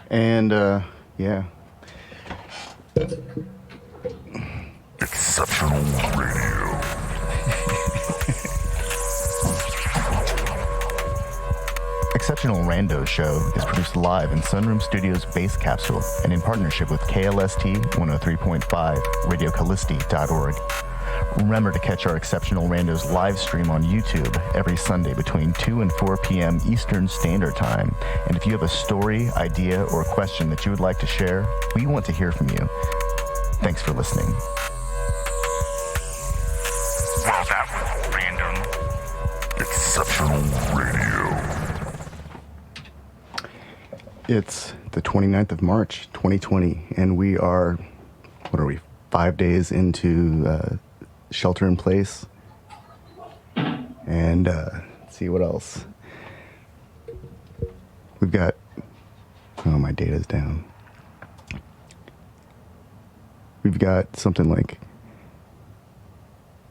And yeah. Exceptional Radio. Exceptional Randos show is produced live in Sunroom Studios' Base Capsule and in partnership with KLST 103.5, RadioCallisti.org. Remember to catch our Exceptional Randos live stream on YouTube every Sunday between 2 and 4 p.m. Eastern Standard Time. And if you have a story, idea, or question that you would like to share, we want to hear from you. Thanks for listening. Well, that was random. Exceptional Radio. It's the 29th of March, 2020, and we are, 5 days into shelter in place. And let's see what else. We've got, my data's down. We've got something like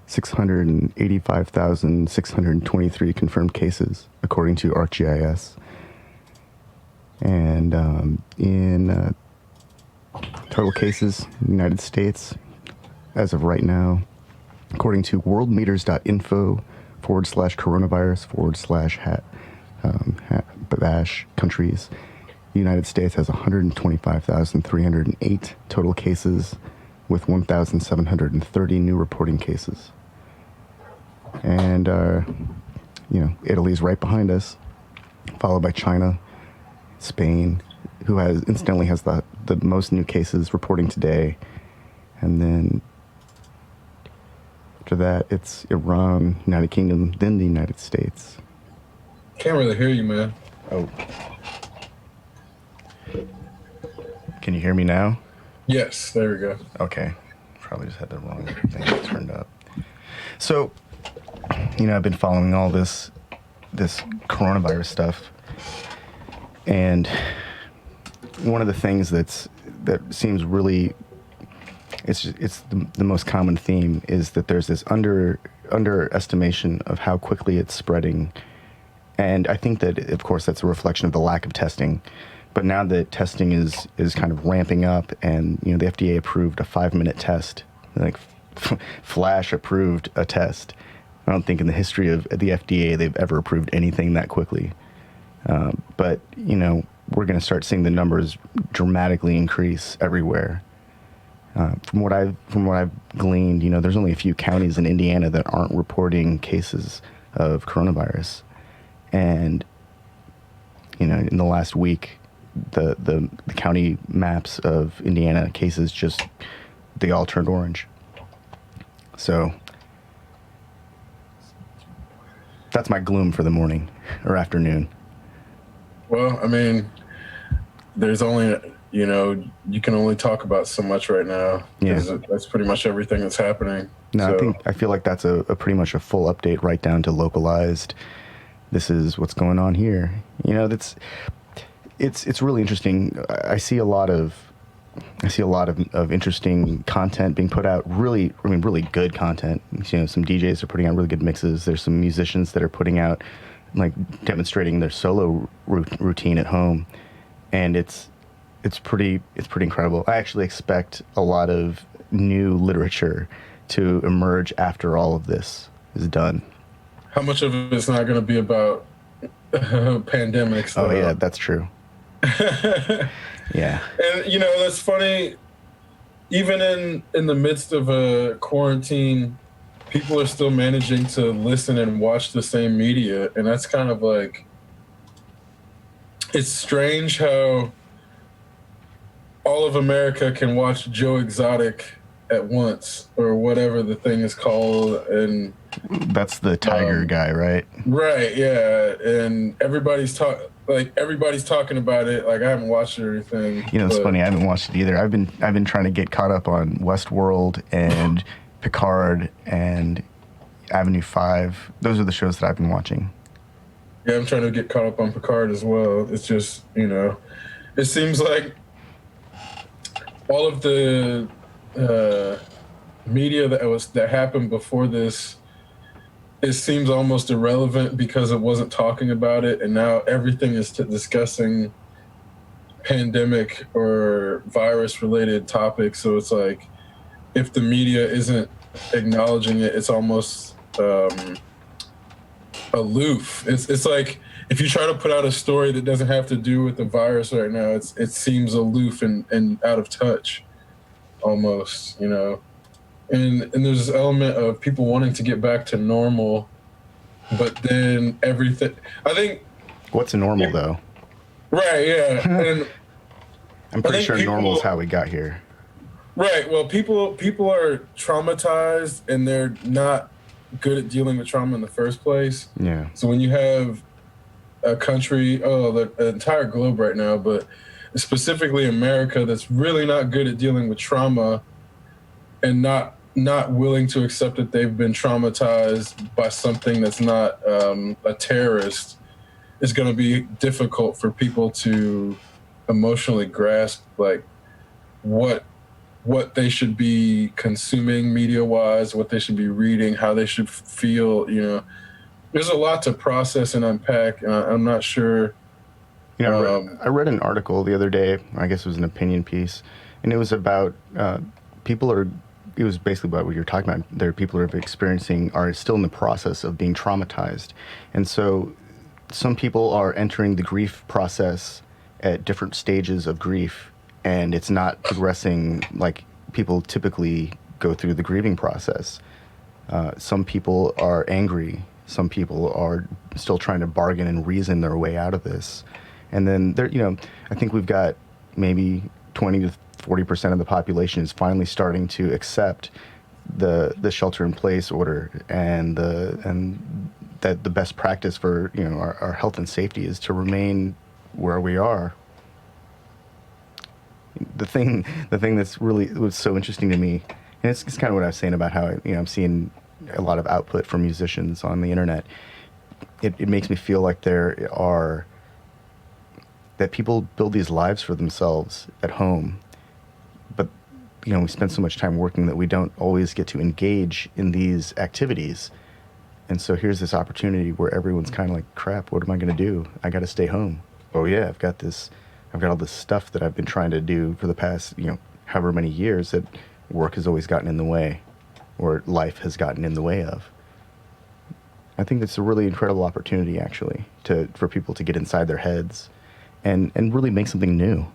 685,623 confirmed cases, according to ArcGIS. And in total cases in the United States, as of right now, according to worldmeters.info/coronavirus/bash countries, the United States has 125,308 total cases with 1,730 new reporting cases. And, Italy's right behind us, followed by China, Spain, who incidentally has the most new cases reporting today. And then after that, it's Iran, United Kingdom, then the United States. Can't really hear you, man. Oh. Can you hear me now? Yes, there we go. Okay. Probably just had the wrong thing turned up. So, I've been following all this coronavirus stuff. And one of the things that seems really, it's the most common theme is that there's this underestimation of how quickly it's spreading. And I think that, of course, that's a reflection of the lack of testing. But now that testing is kind of ramping up, and the FDA approved a 5-minute test, like Flash approved a test. I don't think in the history of the FDA they've ever approved anything that quickly. But we're going to start seeing the numbers dramatically increase everywhere. From what I've gleaned, there's only a few counties in Indiana that aren't reporting cases of coronavirus, and in the last week, the county maps of Indiana cases they all turned orange. So that's my gloom for the morning or afternoon. Well, I mean, there's only, you can only talk about so much right now. Yeah. That's pretty much everything that's happening. No, So, I feel like that's a pretty much a full update right down to localized. This is what's going on here. It's really interesting. I see a lot of interesting content being put out. Really good content. Some DJs are putting out really good mixes. There's some musicians that are putting out, like, demonstrating their solo routine at home, and it's pretty incredible. I actually expect a lot of new literature to emerge after all of this is done. how much of it's not going to be about pandemics? Oh yeah, that's true. Yeah. And that's funny. Even in the midst of a quarantine, people are still managing to listen and watch the same media, and that's kind of like, it's strange how all of America can watch Joe Exotic at once, or whatever the thing is called, and That's the tiger guy, right? right, yeah, and everybody's talking about it. Like, I haven't watched it or anything. It's but funny. I haven't watched it either. I've been trying to get caught up on Westworld and Picard and Avenue 5. Those are the shows that I've been watching. Yeah, I'm trying to get caught up on Picard as well. It's just, it seems like all of the media that happened before this, it seems almost irrelevant because it wasn't talking about it, and now everything is discussing pandemic or virus related topics. So it's like, if the media isn't acknowledging it, it's almost aloof. It's like, if you try to put out a story that doesn't have to do with the virus right now, it seems aloof and out of touch almost, you know. And there's this element of people wanting to get back to normal, but then everything, I think. What's normal though? Right, yeah. And I'm pretty sure normal is how we got here. Right. Well, people are traumatized and they're not good at dealing with trauma in the first place. Yeah. So when you have a country, the entire globe right now, but specifically America, that's really not good at dealing with trauma and not willing to accept that they've been traumatized by something that's not a terrorist, is going to be difficult for people to emotionally grasp, like what they should be consuming media-wise, what they should be reading, how they should feel. You know, there's a lot to process and unpack, and I'm not sure. You know, I read an article the other day. I guess it was an opinion piece, and it was about it was basically about what you're talking about. There are people who are still in the process of being traumatized, and so some people are entering the grief process at different stages of grief, and it's not progressing like people typically go through the grieving process. Some people are angry. Some people are still trying to bargain and reason their way out of this. And then there, you know, I think we've got maybe 20 to 40% of the population is finally starting to accept the shelter-in-place order and that the best practice for, you know, our health and safety is to remain where we are. The thing that's really was so interesting to me, and it's kind of what I was saying about how, you know, I'm seeing a lot of output from musicians on the internet. It makes me feel like that people build these lives for themselves at home, but, you know, we spend so much time working that we don't always get to engage in these activities. And so here's this opportunity where everyone's kind of like, crap, what am I going to do? I got to stay home. Oh yeah, I've got all this stuff that I've been trying to do for the past, you know, however many years that work has always gotten in the way, or life has gotten in the way of. I think it's a really incredible opportunity, actually, for people to get inside their heads and really make something new.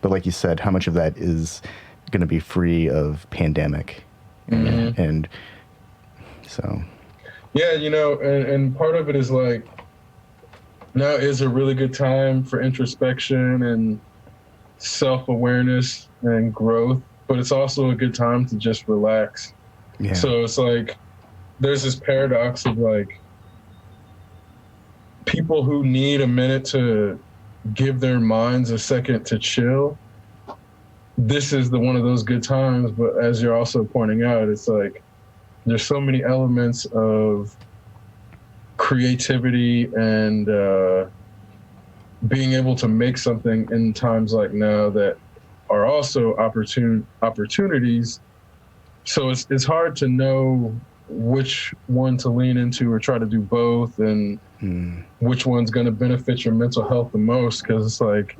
But like you said, how much of that is going to be free of pandemic? Mm-hmm. And so. Yeah, you know, and part of it is like, now is a really good time for introspection and self-awareness and growth, but it's also a good time to just relax. Yeah. So it's like, there's this paradox of like, people who need a minute to give their minds a second to chill. This is one of those good times, but as you're also pointing out, it's like, there's so many elements of creativity and being able to make something in times like now that are also opportunities. So it's hard to know which one to lean into or try to do both, and which one's going to benefit your mental health the most. Because it's like,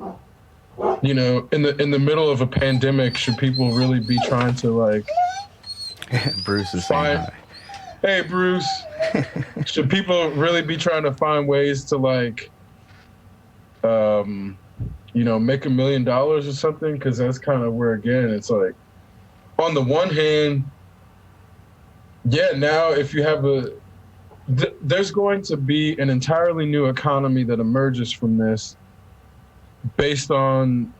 you know, in the middle of a pandemic, should people really be trying to like Bruce is saying hi. Hey, Bruce. Should people really be trying to find ways to like, you know, make $1 million or something? Because that's kind of where, again, it's like, on the one hand, yeah, now if you have there's going to be an entirely new economy that emerges from this based on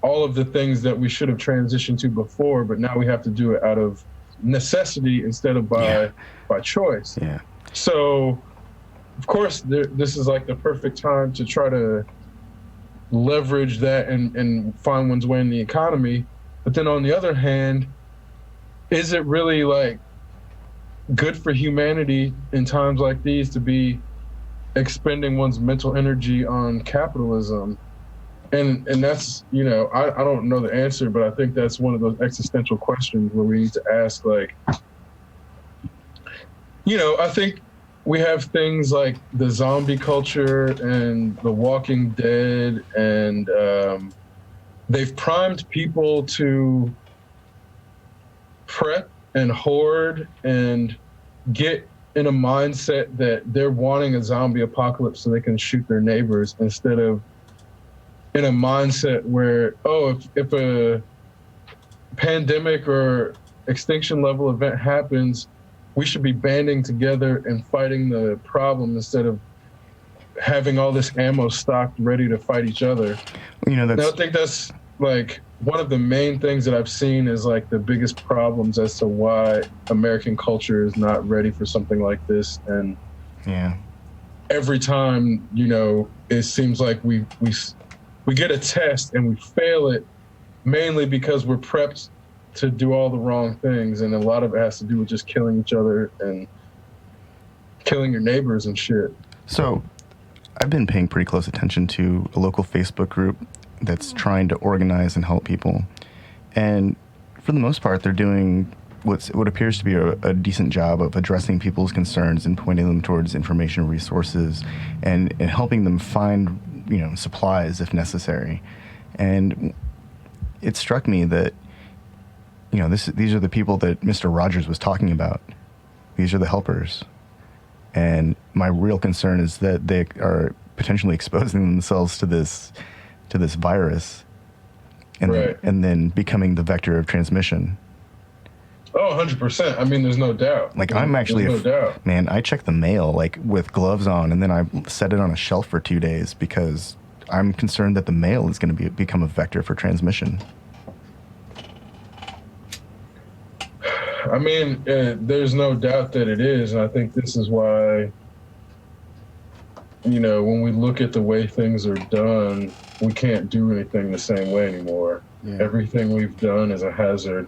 all of the things that we should have transitioned to before, but now we have to do it out of necessity instead of by choice. Yeah. So, of course, this is like the perfect time to try to leverage that and find one's way in the economy. But then on the other hand, is it really like good for humanity in times like these to be expending one's mental energy on capitalism? And that's, you know, I don't know the answer, but I think that's one of those existential questions where we need to ask, like, you know, I think we have things like the zombie culture and The Walking Dead, and they've primed people to prep and hoard and get in a mindset that they're wanting a zombie apocalypse so they can shoot their neighbors, instead of in a mindset where, oh, if a pandemic or extinction level event happens, we should be banding together and fighting the problem instead of having all this ammo stocked ready to fight each other. And I think that's like one of the main things that I've seen is like the biggest problems as to why American culture is not ready for something like this. And every time, it seems like we get a test and we fail it, mainly because we're prepped to do all the wrong things, and a lot of it has to do with just killing each other and killing your neighbors and shit. So I've been paying pretty close attention to a local Facebook group that's trying to organize and help people, and for the most part they're doing what appears to be a decent job of addressing people's concerns and pointing them towards information resources and helping them find supplies if necessary. And it struck me that these are the people that Mr. Rogers was talking about. These are the helpers. And my real concern is that they are potentially exposing themselves to this virus and, then becoming the vector of transmission. Oh, 100%. I mean, there's no doubt. Like, I'm actually, no doubt. Man, I check the mail, like, with gloves on, and then I set it on a shelf for 2 days because I'm concerned that the mail is going to become a vector for transmission. I mean, there's no doubt that it is, and I think this is why, when we look at the way things are done, we can't do anything the same way anymore. Yeah. Everything we've done is a hazard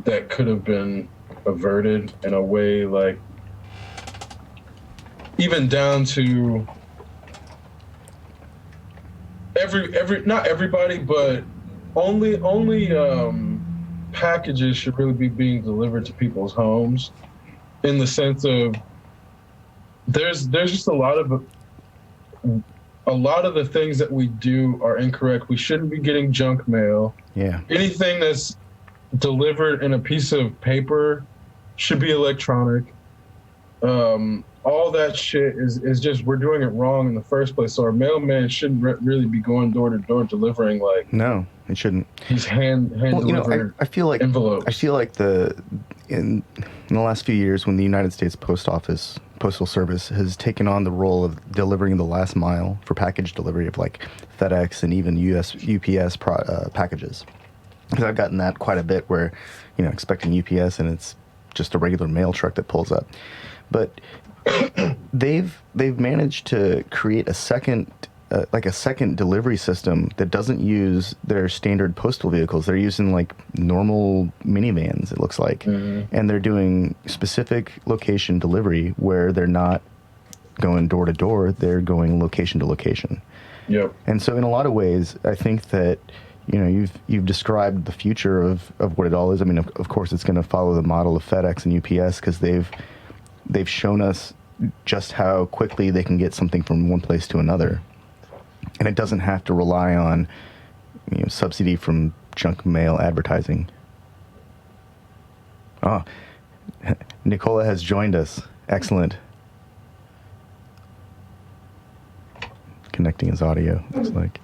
that could have been averted in a way, like, even down to not everybody, but only packages should really be being delivered to people's homes, in the sense of there's just a lot of the things that we do are incorrect. We shouldn't be getting junk mail. Yeah. Anything that's delivered in a piece of paper should be electronic. All that shit is just, we're doing it wrong in the first place. So our mailman shouldn't really be going door to door delivering, like, no, it shouldn't. He's hand delivered. I feel like envelopes. I feel like in the last few years, when the United States Postal Service has taken on the role of delivering the last mile for package delivery of like FedEx and even UPS packages. Because I've gotten that quite a bit, where expecting UPS and it's just a regular mail truck that pulls up. But they've managed to create a second delivery system that doesn't use their standard postal vehicles. They're using like normal minivans, it looks like. Mm-hmm. And they're doing specific location delivery where they're not going door to door, they're going location to location. Yep. And so in a lot of ways, I think that you've described the future of what it all is. I mean, of course, it's going to follow the model of FedEx and UPS, because they've shown us just how quickly they can get something from one place to another. And it doesn't have to rely on subsidy from junk mail advertising. Oh, Nicola has joined us. Excellent. Connecting his audio, looks like.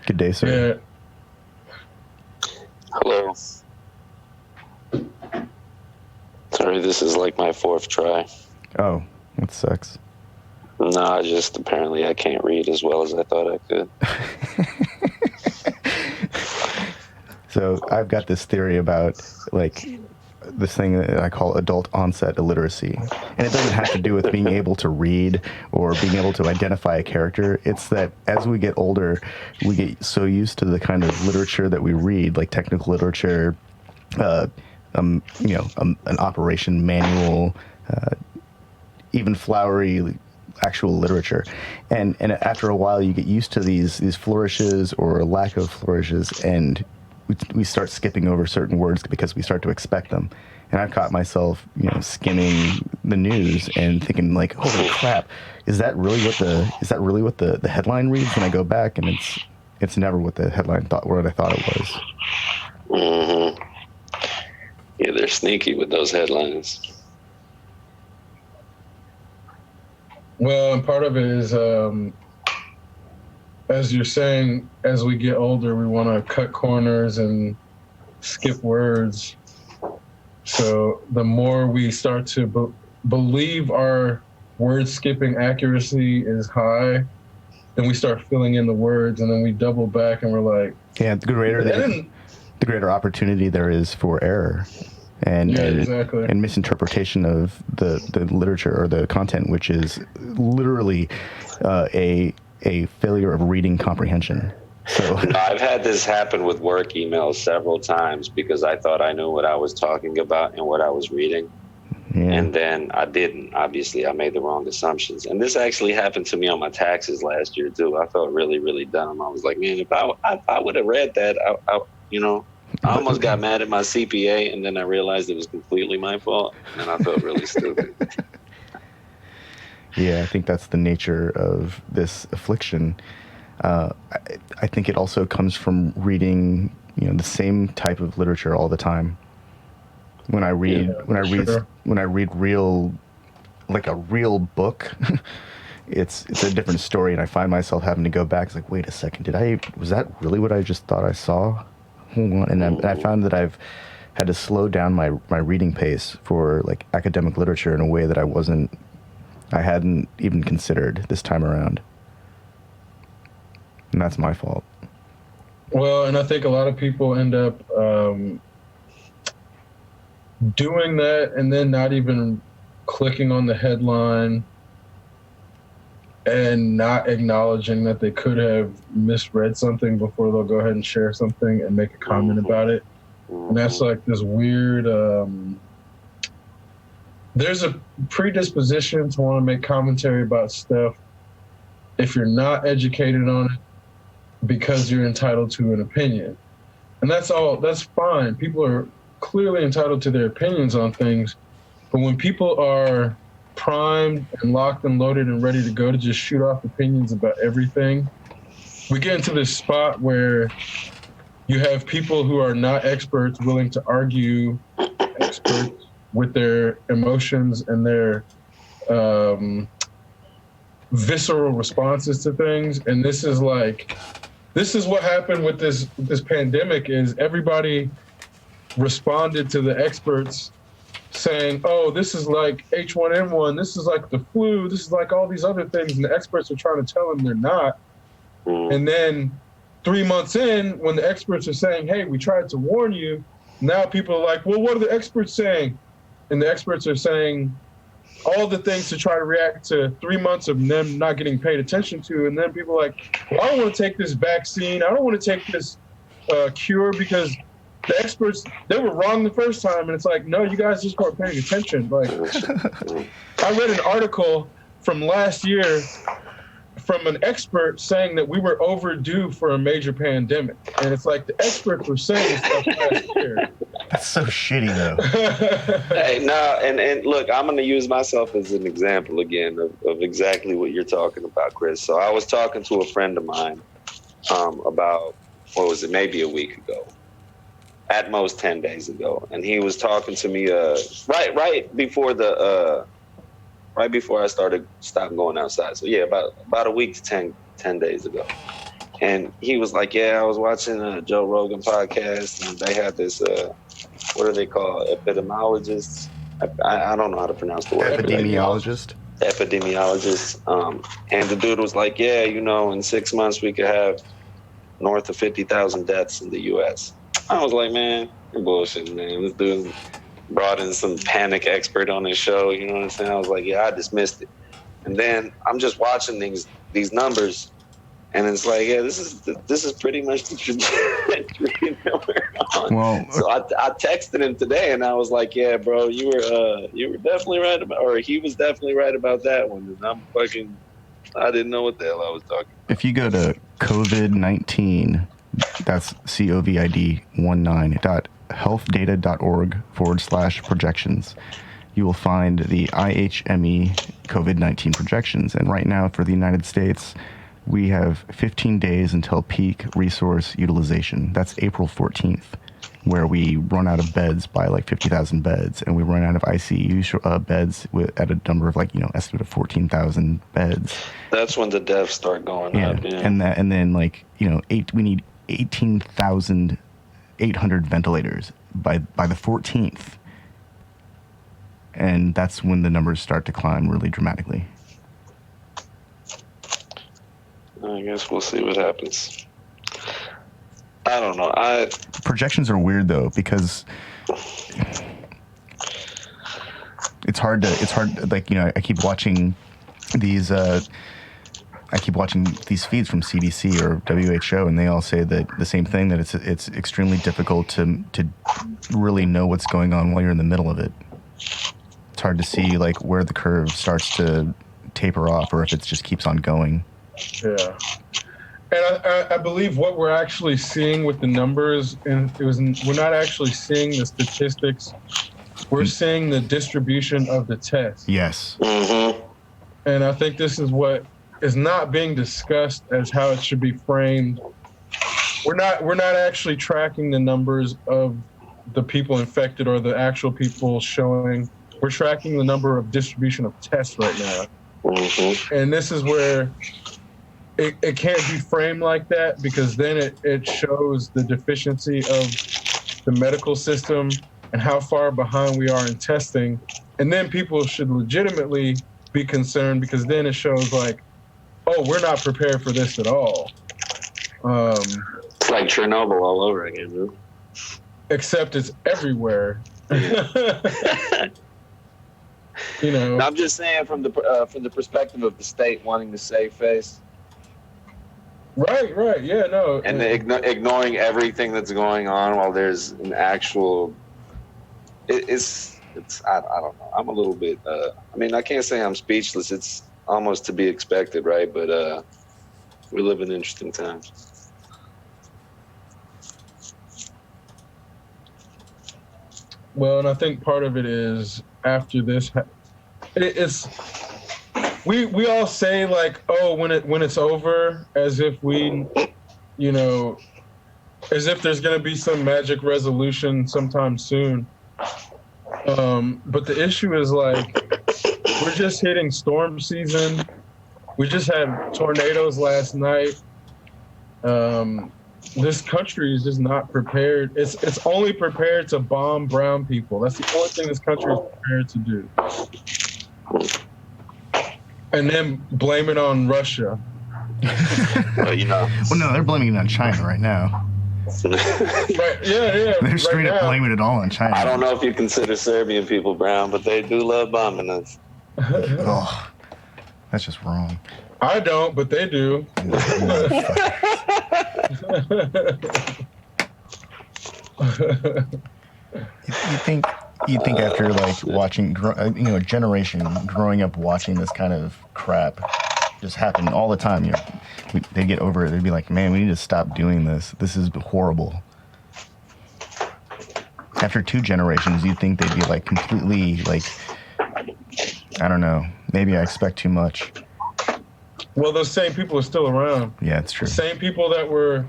Good day, sir. Yeah. Hello. Sorry, this is like my 4th try. Oh, that sucks. No, apparently I can't read as well as I thought I could. So I've got this theory about like this thing that I call adult onset illiteracy. And it doesn't have to do with being able to read or being able to identify a character. It's that as we get older, we get so used to the kind of literature that we read, like technical literature, an operation manual, even flowery actual literature. And after a while, you get used to these flourishes or lack of flourishes, and we start skipping over certain words because we start to expect them. And I've caught myself, skimming the news and thinking like, "Holy crap! Is that really what the headline reads?" And I go back, and it's never what the headline what I thought it was. Mm-hmm. Yeah, they're sneaky with those headlines. Well, and part of it is, as you're saying, as we get older, we want to cut corners and skip words. So the more we start to believe our word skipping accuracy is high, then we start filling in the words, and then we double back, and we're like, yeah, the greater opportunity there is for error and exactly. and misinterpretation of the literature or the content, which is literally a failure of reading comprehension. So I've had this happen with work emails several times because I thought I knew what I was talking about and what I was reading. Yeah. And then I didn't. Obviously, I made the wrong assumptions. And this actually happened to me on my taxes last year, too. I felt really, really dumb. I was like, man, if I would have read that, I almost got mad at my CPA, and then I realized it was completely my fault, and I felt really stupid. Yeah, I think that's the nature of this affliction. I think it also comes from reading, the same type of literature all the time. When I read real, like a real book, it's a different story, and I find myself having to go back. It's like, wait a second, was that really what I just thought I saw? Hold on, and I found that I've had to slow down my reading pace for like academic literature in a way that I hadn't even considered this time around. And that's my fault. Well, and I think a lot of people end up doing that and then not even clicking on the headline and not acknowledging that they could have misread something before they'll go ahead and share something and make a comment about it. And that's like this weird, there's a predisposition to want to make commentary about stuff if you're not educated on it because you're entitled to an opinion. And that's fine. People are clearly entitled to their opinions on things. But when people are primed and locked and loaded and ready to go to just shoot off opinions about everything, we get into this spot where you have people who are not experts willing to argue experts with their emotions and their visceral responses to things. And this is what happened with this pandemic is everybody responded to the experts saying, oh, this is like H1N1, this is like the flu, this is like all these other things, and the experts are trying to tell them they're not. And then 3 months in, when the experts are saying, hey, we tried to warn you, now people are like, well, what are the experts saying? And the experts are saying all the things to try to react to 3 months of them not getting paid attention to. And then people are like, well, I don't want to take this vaccine. I don't want to take this cure because the experts, they were wrong the first time. And it's like, no, you guys just weren't paying attention. Like, I read an article from last year from an expert saying that we were overdue for a major pandemic. And it's like the experts were saying stuff last year. That's so shitty, though. Hey, no, and look, I'm going to use myself as an example again of exactly what you're talking about, Chris. So I was talking to a friend of mine about, what was it, maybe a week ago, at most 10 days ago. And he was talking to me right before I stopped going outside. So yeah, about a week to 10 days ago. And he was like, yeah, I was watching a Joe Rogan podcast, and they had this, what are they called? Epidemiologists? I don't know how to pronounce the word. Epidemiologist? Epidemiologist. And the dude was like, yeah, in 6 months we could have north of 50,000 deaths in the U.S. I was like, man, you're bullshitting, man. This dude brought in some panic expert on his show, you know what I'm saying? I was like, yeah, I dismissed it. And then I'm just watching these numbers, and it's like, yeah, this is pretty much the trajectory that we're on. Well, so I texted him today, and I was like, yeah, bro, you were definitely right about, or he was definitely right about that one. And I didn't know what the hell I was talking about. If you go to COVID-19 That's covid19.healthdata.org/projections. You will find the IHME COVID-19 projections. And right now for the United States, we have 15 days until peak resource utilization. That's April 14th, where we run out of beds by like 50,000 beds, and we run out of ICU beds at a number of estimate of 14,000 beds. That's when the deaths start going up. Yeah. And then we need 18,800 ventilators by the 14th. And that's when the numbers start to climb really dramatically. I guess we'll see what happens. I don't know. Projections are weird though, because it's hard. I keep watching these feeds from CDC or WHO, and they all say that the same thing, that it's extremely difficult to really know what's going on while you're in the middle of it. It's hard to see where the curve starts to taper off, or if it just keeps on going. Yeah. And I believe what we're actually seeing with the numbers, we're not actually seeing the statistics. We're seeing the distribution of the test. Yes. Mm-hmm. And I think this is what is not being discussed as how it should be framed. We're not actually tracking the numbers of the people infected or the actual people showing. We're tracking the number of distribution of tests right now. Mm-hmm. And this is where it can't be framed like that, because then it shows the deficiency of the medical system and how far behind we are in testing. And then people should legitimately be concerned, because then it shows oh, we're not prepared for this at all. It's like Chernobyl all over again, dude. Except it's everywhere. I'm just saying from the perspective of the state wanting to save face. Right, yeah, no. And ignoring everything that's going on while there's an actual... It's I don't know. I'm a little bit... I can't say I'm speechless. It's almost to be expected, right? But we live in interesting times. Well, and I think part of it is after this... We all say when it's over, as if as if there's gonna be some magic resolution sometime soon. But the issue is we're just hitting storm season. We just had tornadoes last night. This country is just not prepared. It's only prepared to bomb brown people. That's the only thing this country is prepared to do. And then blame it on Russia. Well, no, they're blaming it on China right now. Right, yeah. They're straight up blaming it all on China. I don't know if you consider Serbian people brown, but they do love bombing us. Oh, that's just wrong. I don't, but they do. You'd think after watching, a generation growing up watching this kind of crap just happen all the time, they'd get over it. They'd be like, man, we need to stop doing this. This is horrible. After 2 generations, you'd think they'd be completely I don't know. Maybe I expect too much. Well, those same people are still around. Yeah, it's true. The same people that were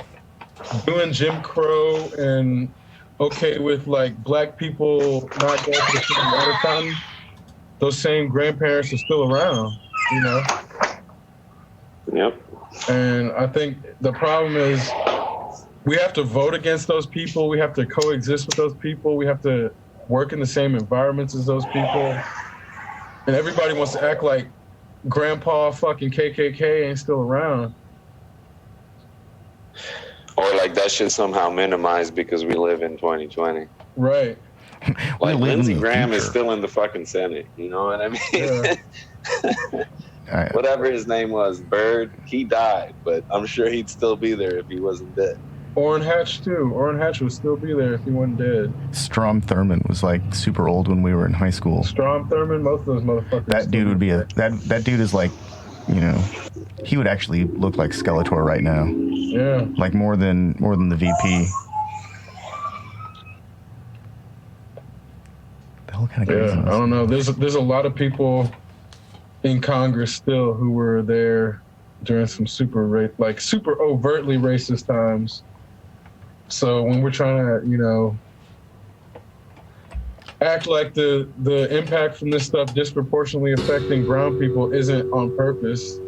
doing Jim Crow and okay with black people not going to the same water fountain, those same grandparents are still around, Yep. And I think the problem is we have to vote against those people. We have to coexist with those people. We have to work in the same environments as those people. And everybody wants to act like Grandpa fucking KKK ain't still around. Or that shit somehow minimized because we live in 2020. Right. Lindsey Graham is still in the fucking Senate. You know what I mean? Yeah. Whatever his name was, Bird, he died, but I'm sure he'd still be there if he wasn't dead. Orrin Hatch, too. Orrin Hatch would still be there if he wasn't dead. Strom Thurmond was super old when we were in high school. Strom Thurmond, most of those motherfuckers. That dude would be that dude is you know, he would actually look like Skeletor right now. Yeah. Like more than the VP. The hell kind of Yeah, craziness. I don't know. There's a lot of people in Congress still who were there during some super overtly racist times. So when we're trying to, you know, act like the impact from this stuff disproportionately affecting brown people isn't on purpose.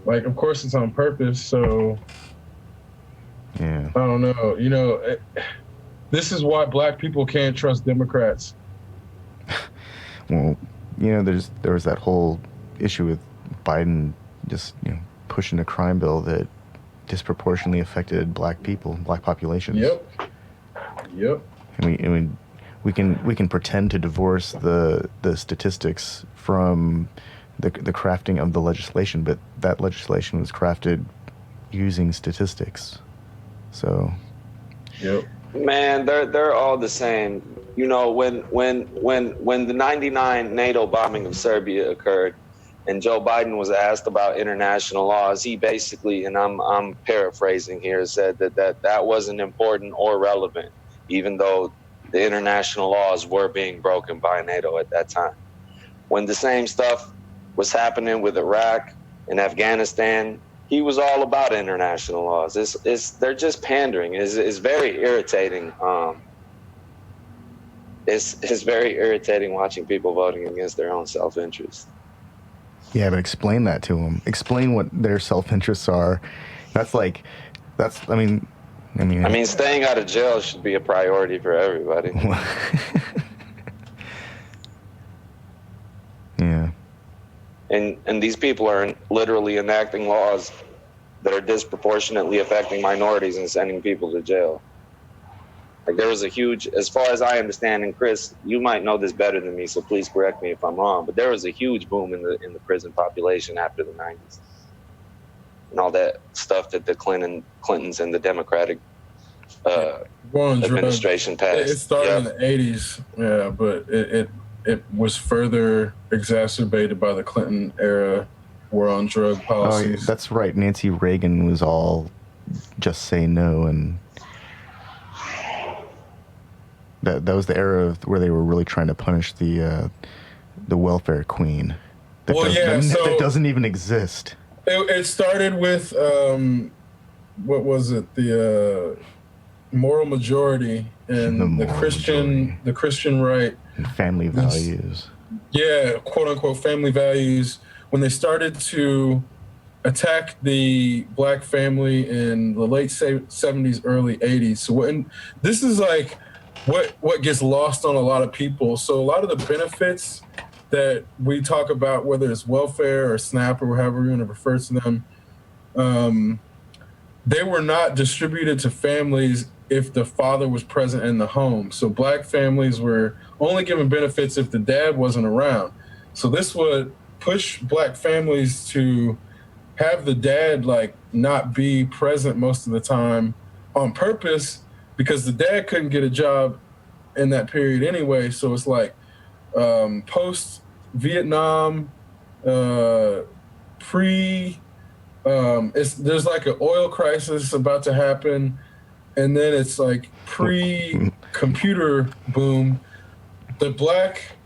Like, of course it's on purpose. So Yeah. I don't know. You know, this is why black people can't trust Democrats. Well, you know, there was that whole issue with Biden just, you know, pushing a crime bill that disproportionately affected black people, black populations. Yep. And we can pretend to divorce the statistics from the crafting of the legislation, but that legislation was crafted using statistics. So. Yep. Man, they're all the same. You know, when the '99 NATO bombing of Serbia occurred, and Joe Biden was asked about international laws, he basically, and I'm paraphrasing here, said that wasn't important or relevant, even though the international laws were being broken by NATO at that time. When the same stuff was happening with Iraq and Afghanistan, he was all about international laws. They're just pandering. It's very irritating. It's very irritating watching people voting against their own self-interest. Yeah, but explain that to them. Explain what their self-interests are. I mean, staying out of jail should be a priority for everybody. Yeah. And these people are literally enacting laws that are disproportionately affecting minorities and sending people to jail. Like, there was a huge, as far as I understand, and Chris, you might know this better than me, so please correct me if I'm wrong, but there was a huge boom in the prison population after the 90s. And all that stuff that the Clintons and the Democratic administration passed. It started in the 80s, yeah, but it was further exacerbated by the Clinton era war on drug policies. Oh, yeah, that's right. Nancy Reagan was all just say no, and that was the era where they were really trying to punish the welfare queen. That doesn't even exist. It started with what was it? The moral majority and the Christian right. And family values. Yeah, quote unquote family values. When they started to attack the black family in the late 70s, early 80s. So this is like what gets lost on a lot of people. So a lot of the benefits that we talk about, whether it's welfare or SNAP or however you want to refer to them, they were not distributed to families if the father was present in the home. So black families were only given benefits if the dad wasn't around. So this would push black families to have the dad not be present most of the time on purpose, because the dad couldn't get a job in that period anyway. So it's like post Vietnam, there's like an oil crisis about to happen, and then it's like pre-computer boom. The black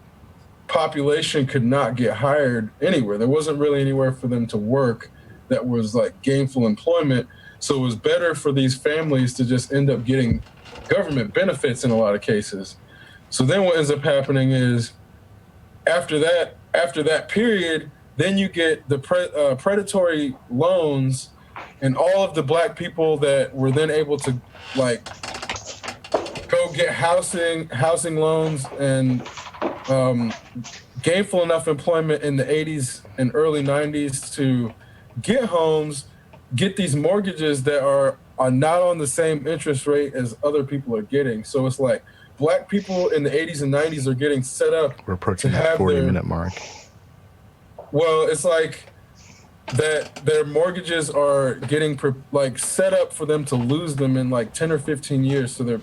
population could not get hired anywhere. There wasn't really anywhere for them to work that was like gainful employment. So it was better for these families to just end up getting government benefits in a lot of cases. So then what ends up happening is after that period, then you get the predatory loans, and all of the black people that were then able to go get housing loans and gainful enough employment in the 80s and early 90s to get homes, get these mortgages that are not on the same interest rate as other people are getting. So it's like black people in the 80s and 90s are getting set up. We're approaching that 40-minute mark. Well, it's like that their mortgages are getting set up for them to lose them in 10 or 15 years. So they're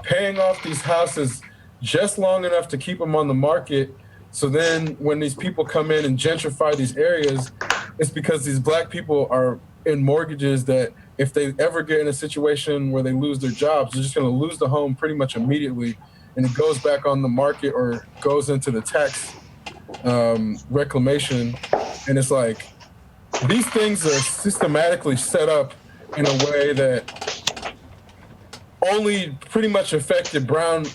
paying off these houses just long enough to keep them on the market, So then when these people come in and gentrify these areas, it's because these black people are in mortgages that if they ever get in a situation where they lose their jobs, they're just going to lose the home pretty much immediately. And it goes back on the market or goes into the tax reclamation. And it's like, these things are systematically set up in a way that only pretty much affected brown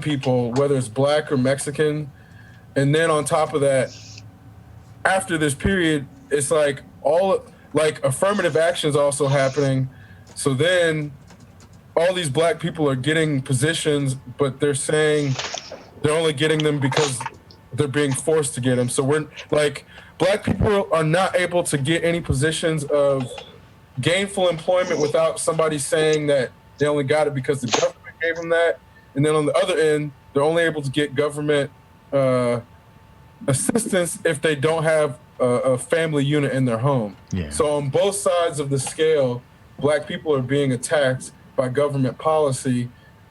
people, whether it's black or Mexican. And then on top of that, after this period, it's like affirmative actions also happening. So then all these black people are getting positions, but they're saying they're only getting them because they're being forced to get them. So we're like, black people are not able to get any positions of gainful employment without somebody saying that they only got it because the government gave them that. And then on the other end, they're only able to get government assistance if they don't have a family unit in their home. Yeah. So on both sides of the scale, black people are being attacked by government policy.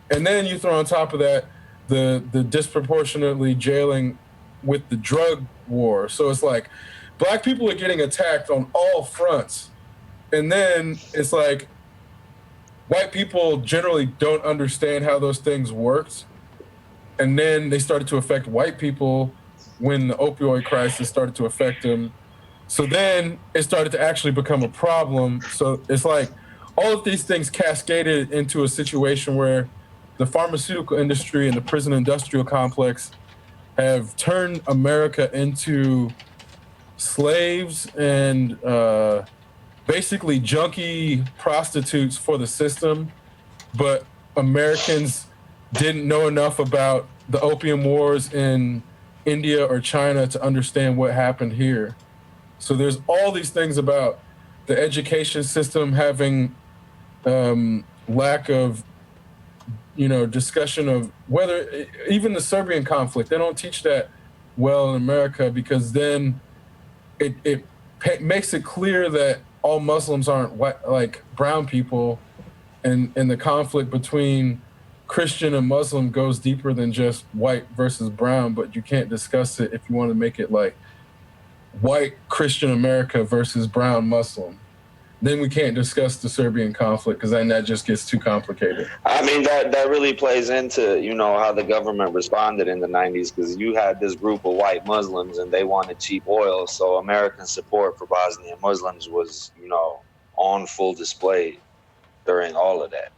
And then you throw on top of that the disproportionately jailing with the drug war. So it's like black people are getting attacked on all fronts. And then it's like white people generally don't understand how those things worked. And then they started to affect white people when the opioid crisis started to affect them. So then it started to actually become a problem. So it's like all of these things cascaded into a situation where the pharmaceutical industry and the prison industrial complex have turned America into slaves and basically junkie prostitutes for the system. But Americans didn't know enough about the opium wars in India or China to understand what happened here. So there's all these things about the education system having lack of discussion of whether even the Serbian conflict, they don't teach that well in America, because then it makes it clear that all Muslims aren't white, like brown people, and the conflict between Christian and Muslim goes deeper than just white versus brown, but you can't discuss it if you want to make it like white Christian America versus brown Muslim. Then we can't discuss the Serbian conflict, because then that just gets too complicated. I mean, that really plays into, how the government responded in the 90s, because you had this group of white Muslims and they wanted cheap oil. So American support for Bosnian Muslims was, on full display during all of that.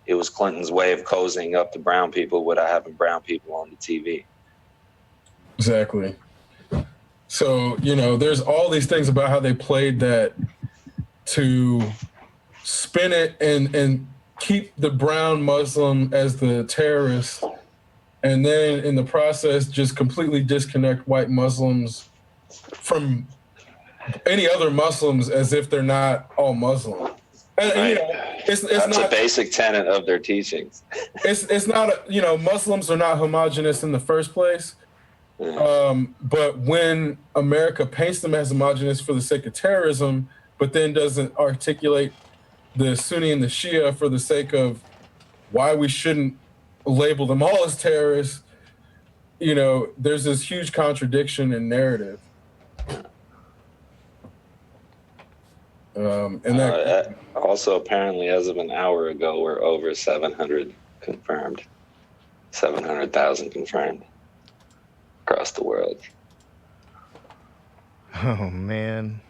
It was Clinton's way of cozying up to brown people without having brown people on the TV. Exactly. So, there's all these things about how they played that to spin it and keep the brown Muslim as the terrorist, and then in the process just completely disconnect white Muslims from any other Muslims as if they're not all Muslim. And, Right. It's That's not a basic tenet of their teachings. It's not Muslims are not homogenous in the first place. But when America paints them as homogenous for the sake of terrorism, but then doesn't articulate the Sunni and the Shia for the sake of why we shouldn't label them all as terrorists, there's this huge contradiction in narrative. And that also, apparently, as of an hour ago, we're over 700 confirmed, 700,000 confirmed across the world. Oh, man.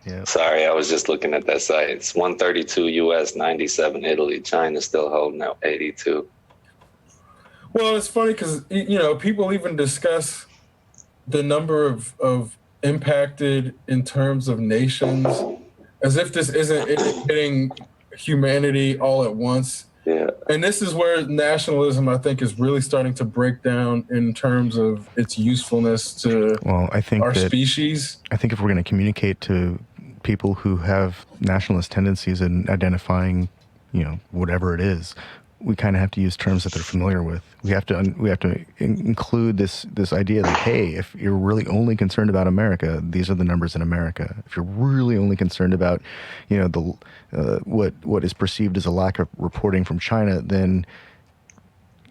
Yeah. Sorry, I was just looking at that site. It's 132 U.S., 97 Italy. China's still holding out 82. Well, it's funny because, people even discuss the number of impacted in terms of nations as if this isn't hitting humanity all at once. Yeah. And this is where nationalism, I think, is really starting to break down in terms of its usefulness to our species. I think if we're going to communicate to people who have nationalist tendencies and identifying, whatever it is, we kind of have to use terms that they're familiar with. We have to include this idea that, hey, if you're really only concerned about America, these are the numbers in America. If you're really only concerned about, what is perceived as a lack of reporting from China, then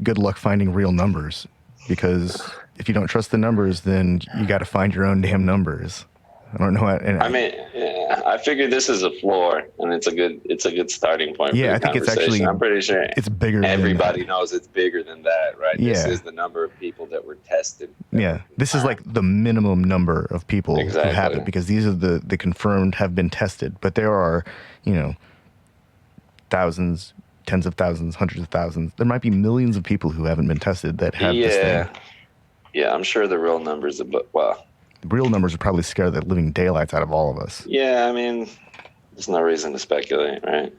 good luck finding real numbers, because if you don't trust the numbers, then you got to find your own damn numbers. I don't know what. I mean, yeah, I figured this is a floor, and it's a good starting point. Yeah, for the I think it's conversation. actually. I'm pretty sure it's bigger. Everybody knows it's bigger than that, right? Yeah. This is the number of people that were tested. Yeah, this is like the minimum number of people who have it, because these are the confirmed have been tested. But there are, thousands, tens of thousands, hundreds of thousands. There might be millions of people who haven't been tested that have this thing. Yeah, I'm sure the real numbers, well, the real numbers would probably scare the living daylights out of all of us. Yeah, I mean, there's no reason to speculate, right?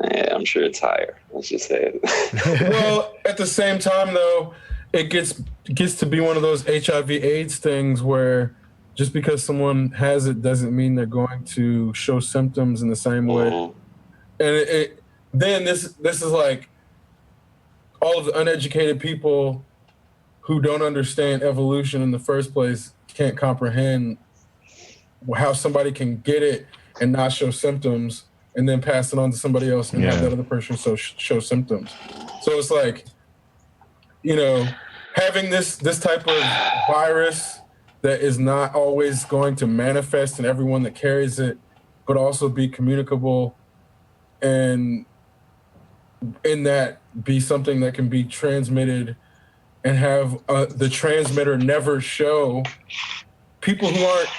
Yeah, I'm sure it's higher. Let's just say it. Well, at the same time, though, it gets to be one of those HIV/AIDS things where just because someone has it doesn't mean they're going to show symptoms in the same way. And then this is like all of the uneducated people who don't understand evolution in the first place can't comprehend how somebody can get it and not show symptoms and then pass it on to somebody else and have that other person show symptoms. So it's like, having this type of virus that is not always going to manifest in everyone that carries it, but also be communicable and in that be something that can be transmitted and have the transmitter never show. People who aren't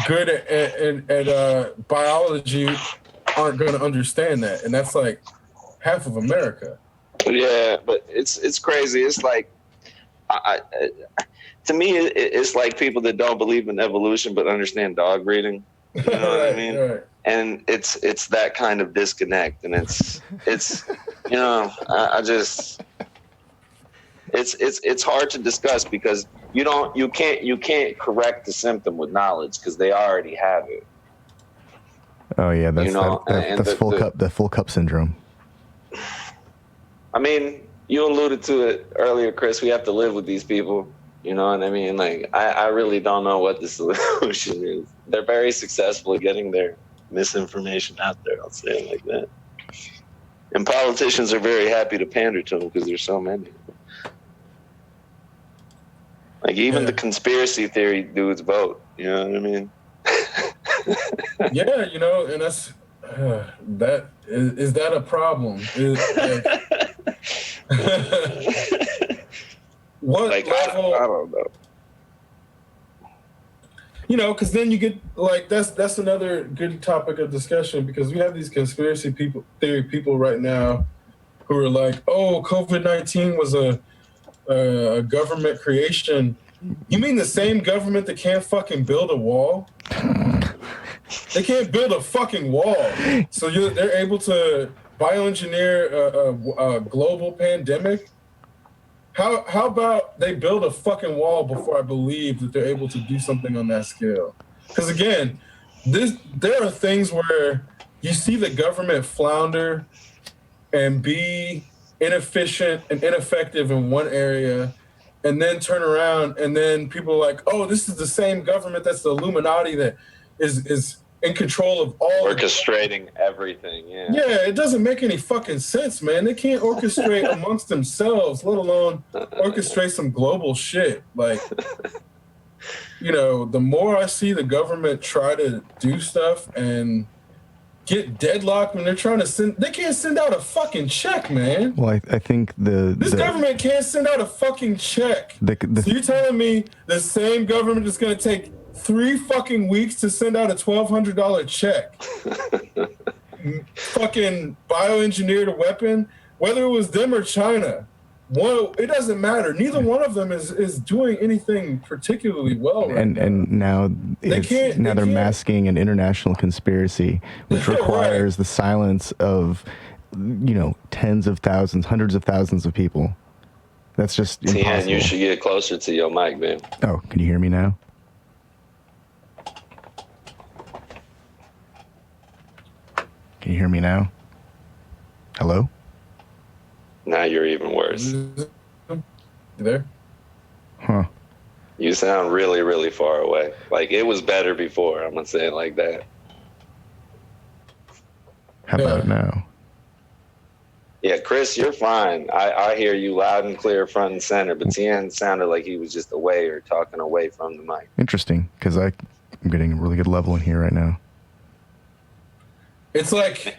good at biology aren't going to understand that, and that's like half of America. Yeah, but it's crazy. It's like, to me, it's like people that don't believe in evolution but understand dog breeding. You know what I mean? Right. And it's that kind of disconnect, and it's I just it's hard to discuss because you can't correct the symptom with knowledge because they already have it. Oh yeah, that's the full cup syndrome. I mean, you alluded to it earlier, Chris. We have to live with these people. You know what I mean? Like, I really don't know what the solution is. They're very successful at getting their misinformation out there. I'll say it like that. And politicians are very happy to pander to them because there's so many. Like, even the conspiracy theory dudes vote. You know what I mean? Yeah, and that's that is that a problem? What level? I don't know. Because then you get like that's another good topic of discussion because we have these conspiracy theory people right now who are like, oh, COVID-19 was a government creation. You mean the same government that can't fucking build a wall? They can't build a fucking wall. So they're able to bioengineer a global pandemic? How about they build a fucking wall before I believe that they're able to do something on that scale? Because again, there are things where you see the government flounder and be inefficient and ineffective in one area, and then turn around and then people are like, oh, this is the same government that's the Illuminati that is in control of all orchestrating everything. Yeah, it doesn't make any fucking sense, man. They can't orchestrate amongst themselves, let alone orchestrate some global shit. Like, the more I see the government try to do stuff and get deadlocked when they're trying to they can't send out a fucking check, man. Well, I think this government can't send out a fucking check. So you're telling me the same government is going to take 3 fucking weeks to send out a $1,200 check? Fucking bioengineered a weapon, whether it was them or China. Well, it doesn't matter. Neither one of them is doing anything particularly well right now. And now they're masking an international conspiracy, which requires the silence of tens of thousands, hundreds of thousands of people. That's just impossible. And you should get closer to your mic, man. Oh, can you hear me now? Can you hear me now? Hello? Now you're even worse. You there? Huh. You sound really, really far away. Like, it was better before. I'm going to say it like that. How about now? Yeah, Chris, you're fine. I hear you loud and clear, front and center. But Tien sounded like he was just away or talking away from the mic. Interesting, because I'm getting a really good level in here right now. It's like,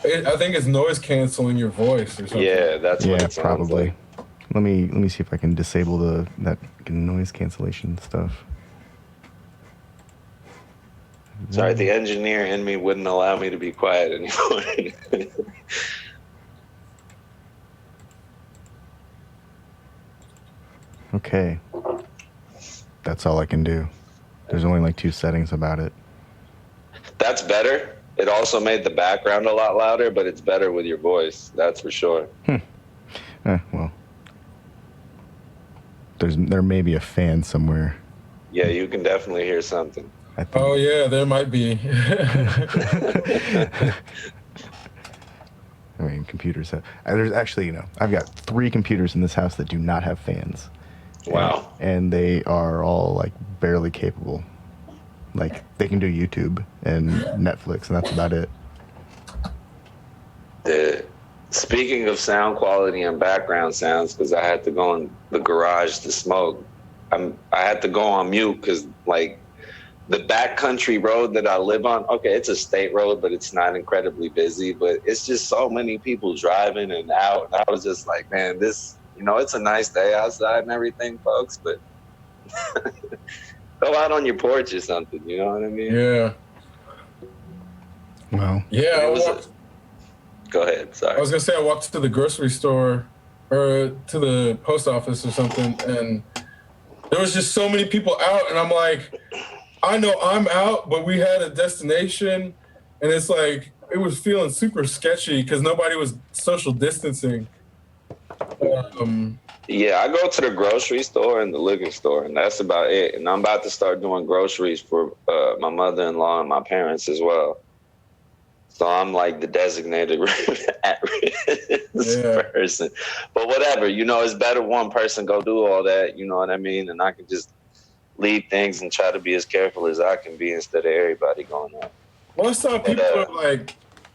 I think it's noise canceling your voice or something. Yeah, that's what Yeah, it sounds probably. like. Let me see if I can disable that noise cancellation stuff. Sorry, the engineer in me wouldn't allow me to be quiet anymore. Okay. That's all I can do. There's only like 2 settings about it. That's better. It also made the background a lot louder, but it's better with your voice. That's for sure. Well. There may be a fan somewhere. Yeah, you can definitely hear something. I think. Oh yeah, there might be. I mean, computers have. There's actually, I've got 3 computers in this house that do not have fans. Wow. And they are all like barely capable. Like they can do YouTube and Netflix, and that's about it. Speaking of sound quality and background sounds, because I had to go in the garage to smoke, I had to go on mute because like the backcountry road that I live on, okay, it's a state road, but it's not incredibly busy, but it's just so many people driving and out. And I was just like, man, this, it's a nice day outside and everything, folks, but go out on your porch or something, you know what I mean? Yeah. Well. Yeah. Go ahead, sorry. I was gonna say I walked to the grocery store or to the post office or something, and there was just so many people out, and I'm like, I know I'm out, but we had a destination, and it's like it was feeling super sketchy because nobody was social distancing. Yeah, I go to the grocery store and the liquor store, and that's about it. And I'm about to start doing groceries for my mother-in-law and my parents as well. So I'm like the designated at-risk person. But whatever, it's better one person go do all that, you know what I mean? And I can just leave things and try to be as careful as I can be instead of everybody going out. Well, I saw people are like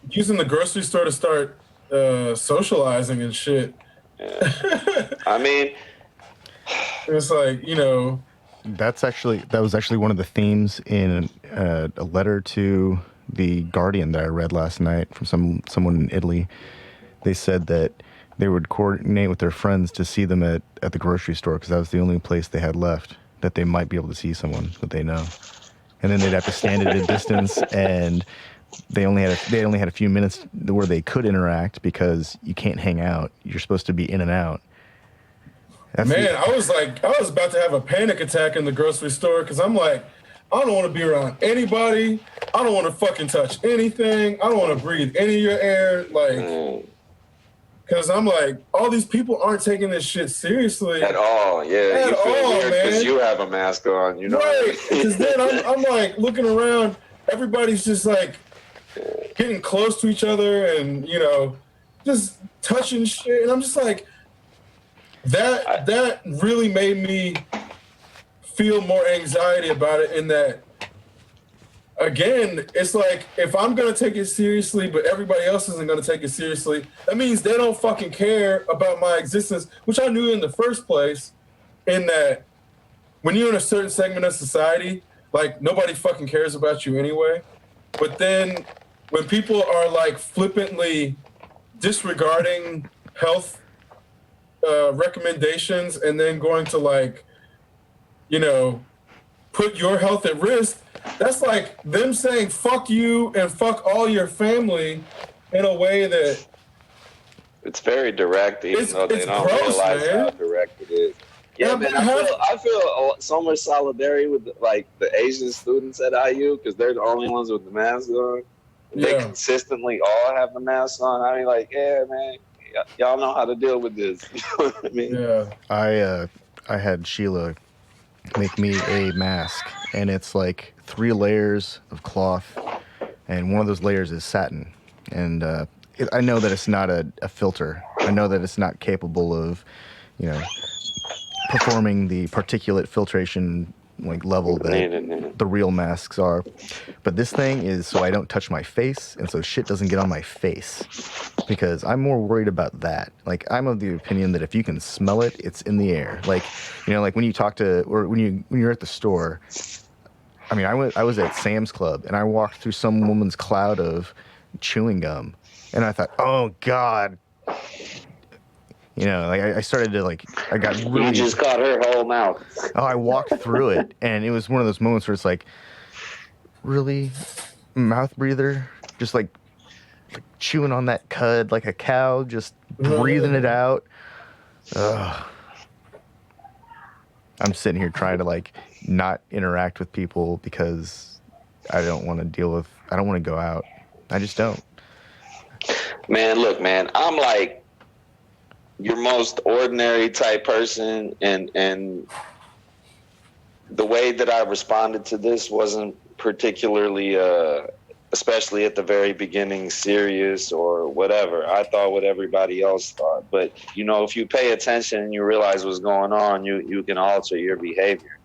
using the grocery store to start socializing and shit. Yeah. I mean, it's like, that was actually one of the themes in a letter to the Guardian that I read last night from someone in Italy. They said that they would coordinate with their friends to see them at the grocery store because that was the only place they had left that they might be able to see someone that they know. And then they'd have to stand at a distance, and they only had a few minutes where they could interact because you can't hang out. You're supposed to be in and out. I was about to have a panic attack in the grocery store because I'm like, I don't want to be around anybody. I don't want to fucking touch anything. I don't want to breathe any of your air. Like, because I'm like, all these people aren't taking this shit seriously. At all, yeah. You feel weird because you have a mask on, Right, because then I'm like looking around. Everybody's just like getting close to each other and, just touching shit. And I'm just like, that really made me feel more anxiety about it in that, again, it's like, if I'm going to take it seriously, but everybody else isn't going to take it seriously, that means they don't fucking care about my existence, which I knew in the first place, in that when you're in a certain segment of society, like, nobody fucking cares about you anyway. But then when people are, like, flippantly disregarding health recommendations and then going to, like, put your health at risk, that's like them saying fuck you and fuck all your family in a way that it's very direct, even though they don't realize how direct it is. Yeah, man, I feel so much solidarity with the Asian students at IU because they're the only ones with the mask on. They consistently all have the mask on. I mean, like, yeah, man, y'all know how to deal with this. You know what I mean? Yeah. I had Sheila make me a mask, and it's like 3 layers of cloth, and one of those layers is satin. And I know that it's not a filter. I know that it's not capable of, performing the particulate filtration level that the real masks are. But this thing is so I don't touch my face, and so shit doesn't get on my face, because I'm more worried about that. Like, I'm of the opinion that if you can smell it, it's in the air. Like, you know, like when you talk to, or when you're at the store. I mean, I was at Sam's Club, and I walked through some woman's cloud of chewing gum, and I thought, oh God. You know, like I started to I got really. You just caught her whole mouth. Oh, I walked through it, and it was one of those moments where it's like, really, mouth breather, just like chewing on that cud like a cow, just breathing it out. Ugh. I'm sitting here trying to not interact with people because I don't want to deal with. I don't want to go out. I just don't. Man, look, man, I'm like your most ordinary type person, and the way that I responded to this wasn't particularly especially at the very beginning, serious or whatever. I thought what everybody else thought, but you know, if you pay attention and you realize what's going on, you can alter your behavior.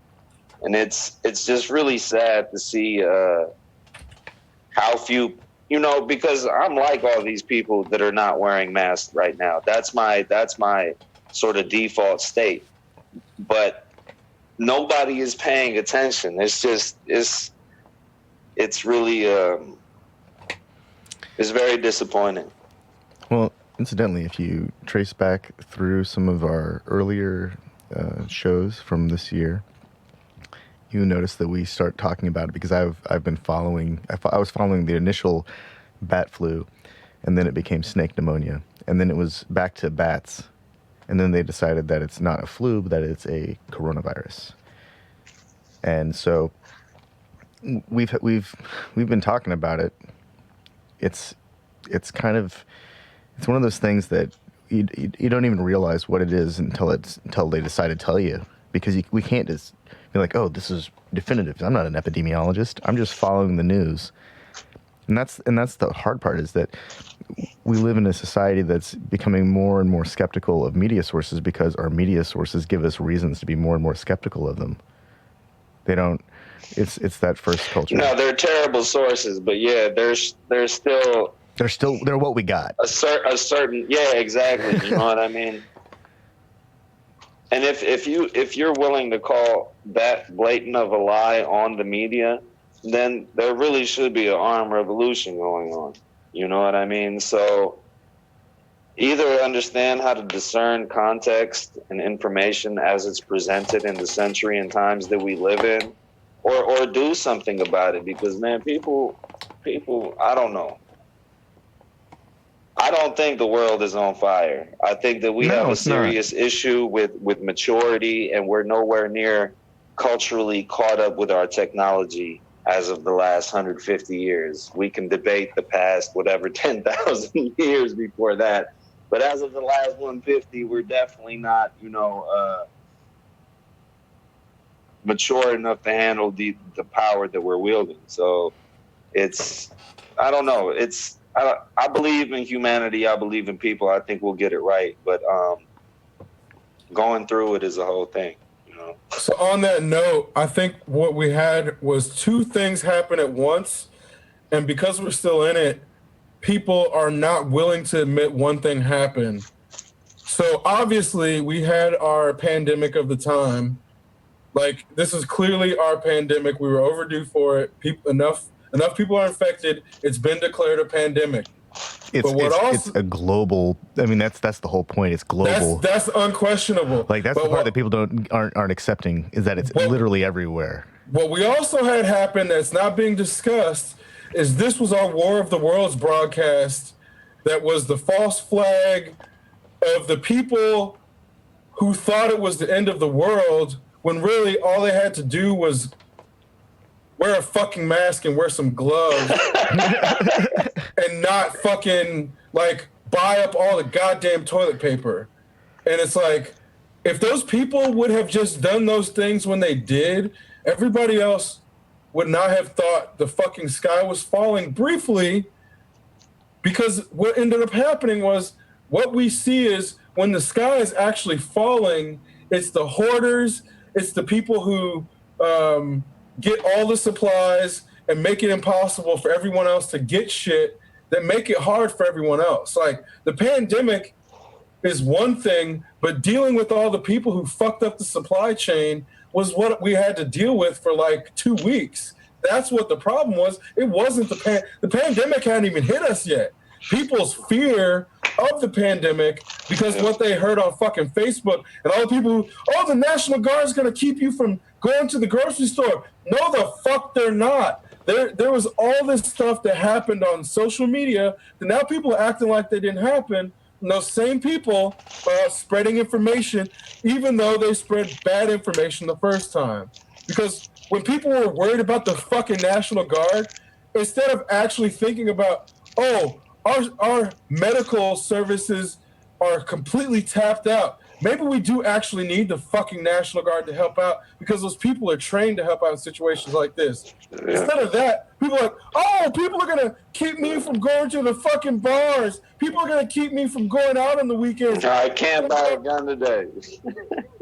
And it's just really sad to see how few, you know, because I'm like all these people that are not wearing masks right now. That's my sort of default state. But nobody is paying attention. It's really it's very disappointing. Well, incidentally, if you trace back through some of our earlier shows from this year, you notice that we start talking about it because I've been following. I was following the initial bat flu, and then it became snake pneumonia, and then it was back to bats, and then they decided that it's not a flu, but that it's a coronavirus. And so we've been talking about it. It's kind of, it's one of those things that you don't even realize what it is until they decide to tell you, because we can't just be like, oh, this is definitive. I'm not an epidemiologist. I'm just following the news. And that's the hard part, is that we live in a society that's becoming more and more skeptical of media sources because our media sources give us reasons to be more and more skeptical of them. They don't. It's that first culture. No, they're terrible sources, but yeah, they're what we got. A certain, yeah, exactly. You know what I mean? And if you're willing to call that blatant of a lie on the media, then there really should be an armed revolution going on. You know what I mean? So either understand how to discern context and information as it's presented in the century and times that we live in, or do something about it. Because, man, people, I don't know. I don't think the world is on fire. I think that we have a serious issue with maturity, and we're nowhere near culturally caught up with our technology as of the last 150 years. We can debate the past, 10,000 years before that. But as of the last 150, we're definitely not, mature enough to handle the power that we're wielding. So I don't know. I believe in humanity. I believe in people. I think we'll get it right. But going through it is a whole thing. So on that note, I think what we had was two things happen at once. And because we're still in it, people are not willing to admit one thing happened. So obviously we had our pandemic of the time. Like, this is clearly our pandemic. We were overdue for it. Enough people are infected. It's been declared a pandemic. It's a global. I mean, that's the whole point. It's global. That's unquestionable. Like, that's the part that people aren't accepting, is that it's literally everywhere. What we also had happen that's not being discussed is this was our War of the Worlds broadcast that was the false flag of the people who thought it was the end of the world, when really all they had to do was wear a fucking mask and wear some gloves and not fucking buy up all the goddamn toilet paper. And it's like, if those people would have just done those things when they did, everybody else would not have thought the fucking sky was falling briefly, because what ended up happening was, what we see is when the sky is actually falling, it's the hoarders, it's the people who get all the supplies and make it impossible for everyone else to get shit that make it hard for everyone else. Like, the pandemic is one thing, but dealing with all the people who fucked up the supply chain was what we had to deal with for like 2 weeks. That's what the problem was. It wasn't the pandemic hadn't even hit us yet. People's fear of the pandemic because what they heard on fucking Facebook and all the people who, the National Guard's going to keep you from going to the grocery store. No, the fuck they're not. There was all this stuff that happened on social media that now people are acting like they didn't happen. And those same people are spreading information, even though they spread bad information the first time. Because when people were worried about the fucking National Guard, instead of actually thinking about, our medical services are completely tapped out. Maybe we do actually need the fucking National Guard to help out because those people are trained to help out in situations like this. Yeah. Instead of that, people are like, people are going to keep me from going to the fucking bars. People are going to keep me from going out on the weekends. I can't buy a gun today.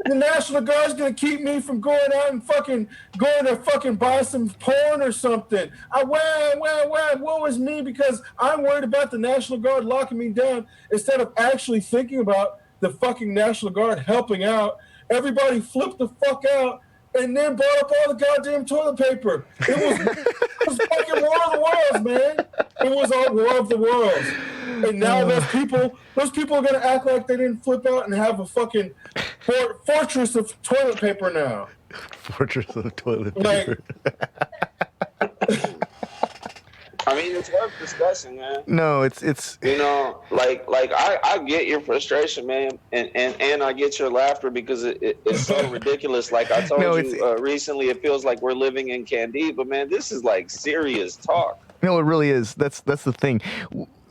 The National Guard's going to keep me from going out and fucking going to fucking buy some porn or something. Woe is me because I'm worried about the National Guard locking me down instead of actually thinking about the fucking National Guard helping out. Everybody flipped the fuck out and then bought up all the goddamn toilet paper. It was fucking War of the Worlds, man. It was our War of the Worlds. And now those people are going to act like they didn't flip out and have a fucking fortress of toilet paper now. Fortress of toilet paper. I mean, it's worth discussing, man. No, it's I get your frustration, man, and I get your laughter because it's so ridiculous. Like I told you recently, it feels like we're living in Candide, but man, this is like serious talk. No, it really is. That's the thing.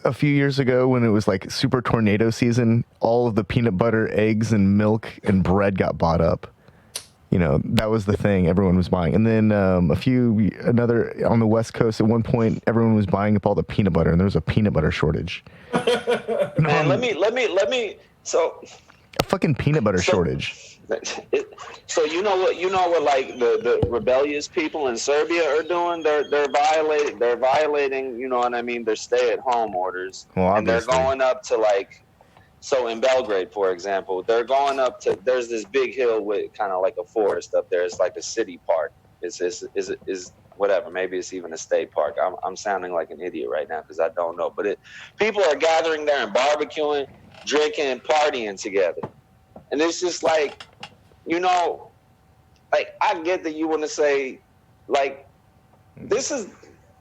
A few years ago, when it was like super tornado season, all of the peanut butter, eggs, and milk and bread got bought up. That was the thing everyone was buying. And then another on the West Coast, at one point, everyone was buying up all the peanut butter, and there was a peanut butter shortage. Man, let me. So a fucking peanut butter shortage. So you know what like the rebellious people in Serbia are doing? They're violating, you know what I mean, their stay-at-home orders. Well, and they're going up to like. So in Belgrade, for example, they're going up to, there's this big hill with kind of like a forest up there. It's like a city park. Is whatever. Maybe it's even a state park. I'm sounding like an idiot right now because I don't know. But people are gathering there and barbecuing, drinking, and partying together. And it's just like, like I get that you want to say, like, this is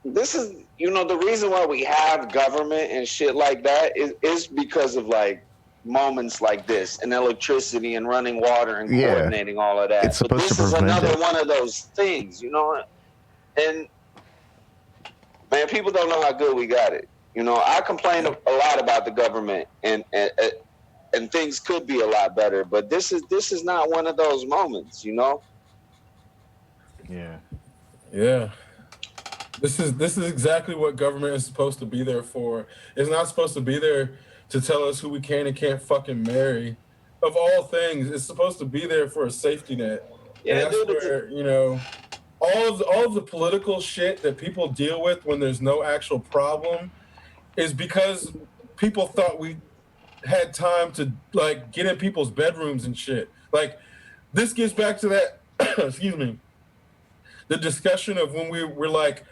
the reason why we have government and shit like that is because of like moments like this and electricity and running water and coordinating all of that. It's supposed but this to is prevent another it. one of those things, and man, people don't know how good we got it. I complain a lot about the government and things could be a lot better, but this is not one of those moments, Yeah. Yeah. This is exactly what government is supposed to be there for. It's not supposed to be there to tell us who we can and can't fucking marry. Of all things, it's supposed to be there for a safety net. Yeah, and that's where, all of the political shit that people deal with when there's no actual problem is because people thought we had time to like get in people's bedrooms and shit. Like, this gets back to that excuse me, the discussion of when we were like,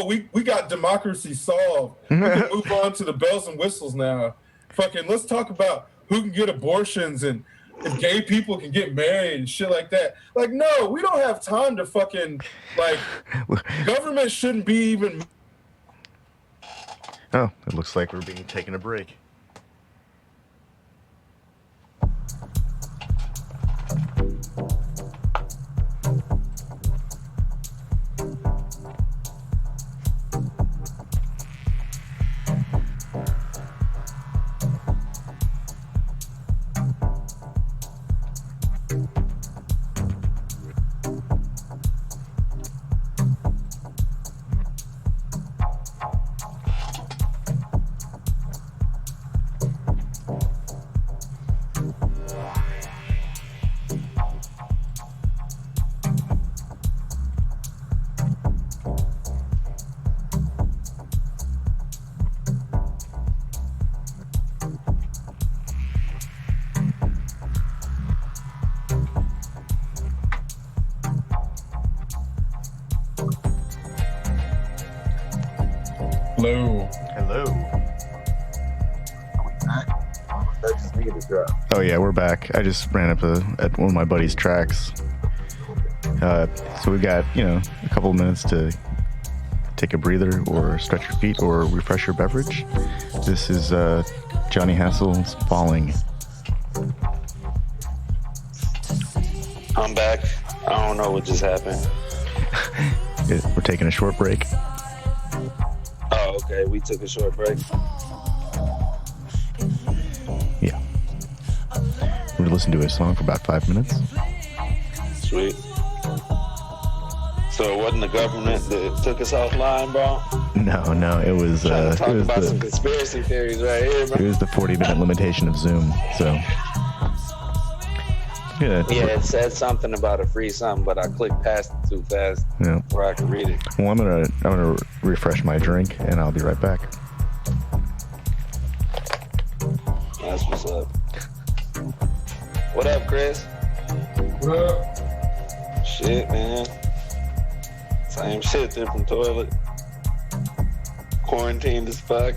we got democracy solved. We can move on to the bells and whistles now. Fucking let's talk about who can get abortions and if gay people can get married and shit like that. Like, no, we don't have time to fucking, like, government shouldn't be even. Oh, it looks like we're being taken a break. Hello. Hello. That just needed to drop. Oh yeah, we're back. I just ran up at one of my buddy's tracks. So we've got, a couple of minutes to take a breather or stretch your feet or refresh your beverage. This is Johnny Hassel's Falling. I'm back. I don't know what just happened. We're taking a short break. Oh, okay. We took a short break. Yeah. We're listening to a song for about 5 minutes. Sweet. So it wasn't the government that took us offline, bro? No, it was Trying to talk it was about the some conspiracy theories right here, bro. it was the 40-minute limitation of Zoom. So yeah, It said something about a free something, but I clicked past it too fast yeah. where I could read it. Well, I'm gonna refresh my drink and I'll be right back. That's what's up. What up, Chris? What up? Shit, man. Same shit, different toilet. Quarantined as fuck.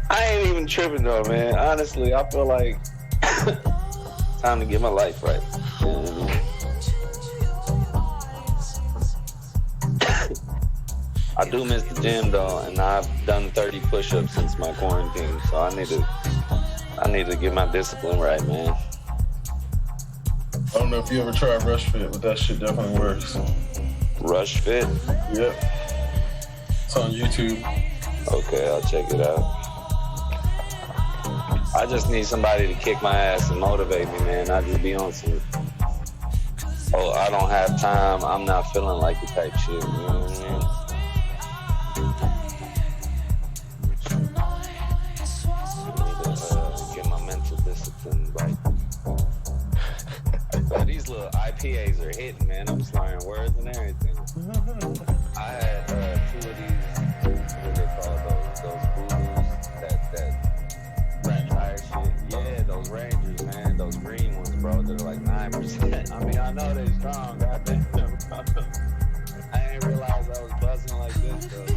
I ain't even tripping though, man. Honestly, I feel like time to get my life right. You know what I mean? I do miss the gym though, and I've done 30 push-ups since my quarantine, so I need to get my discipline right, man. I don't know if you ever tried Rush Fit, but that shit definitely works. Rush Fit? Yep. It's on YouTube. Okay, I'll check it out. I just need somebody to kick my ass and motivate me, man. I just be on some, I don't have time, I'm not feeling like the type shit, you know what I mean? I need to get my mental discipline right. But these little IPAs are hitting, man. I'm slurring words and everything. I had two of these, what they call those boo-boos, that rat tire shit. Yeah, those Rangers, man, those green ones, bro. They're like 9%. I mean, I know they're strong, goddamn. I didn't realize I was buzzing like this, though.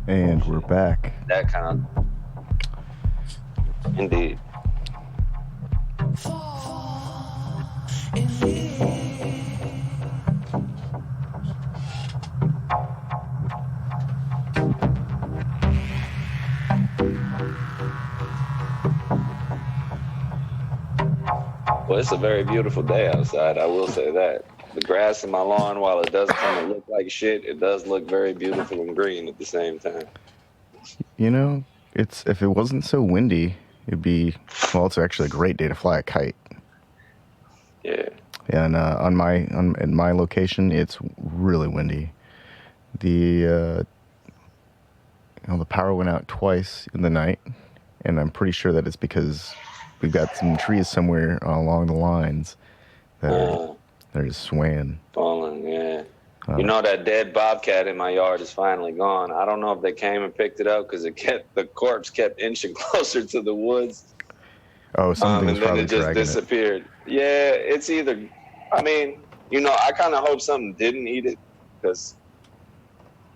And we're back. That kind of. Indeed. Well, it's a very beautiful day outside, I will say that. The grass in my lawn, while it does kind of look like shit, it does look very beautiful and green at the same time. You know, if it wasn't so windy, it'd be, well, it's actually a great day to fly a kite. Yeah. And in my location, it's really windy. the the power went out twice in the night, and I'm pretty sure that it's because we've got some trees somewhere along the lines that are they're just swaying. Falling, yeah. You know, that dead bobcat in my yard is finally gone. I don't know if they came and picked it up because the corpse kept inching closer to the woods. Oh, something's and then probably it just dragging disappeared. Yeah, it's either. I mean, you know, I kind of hope something didn't eat it because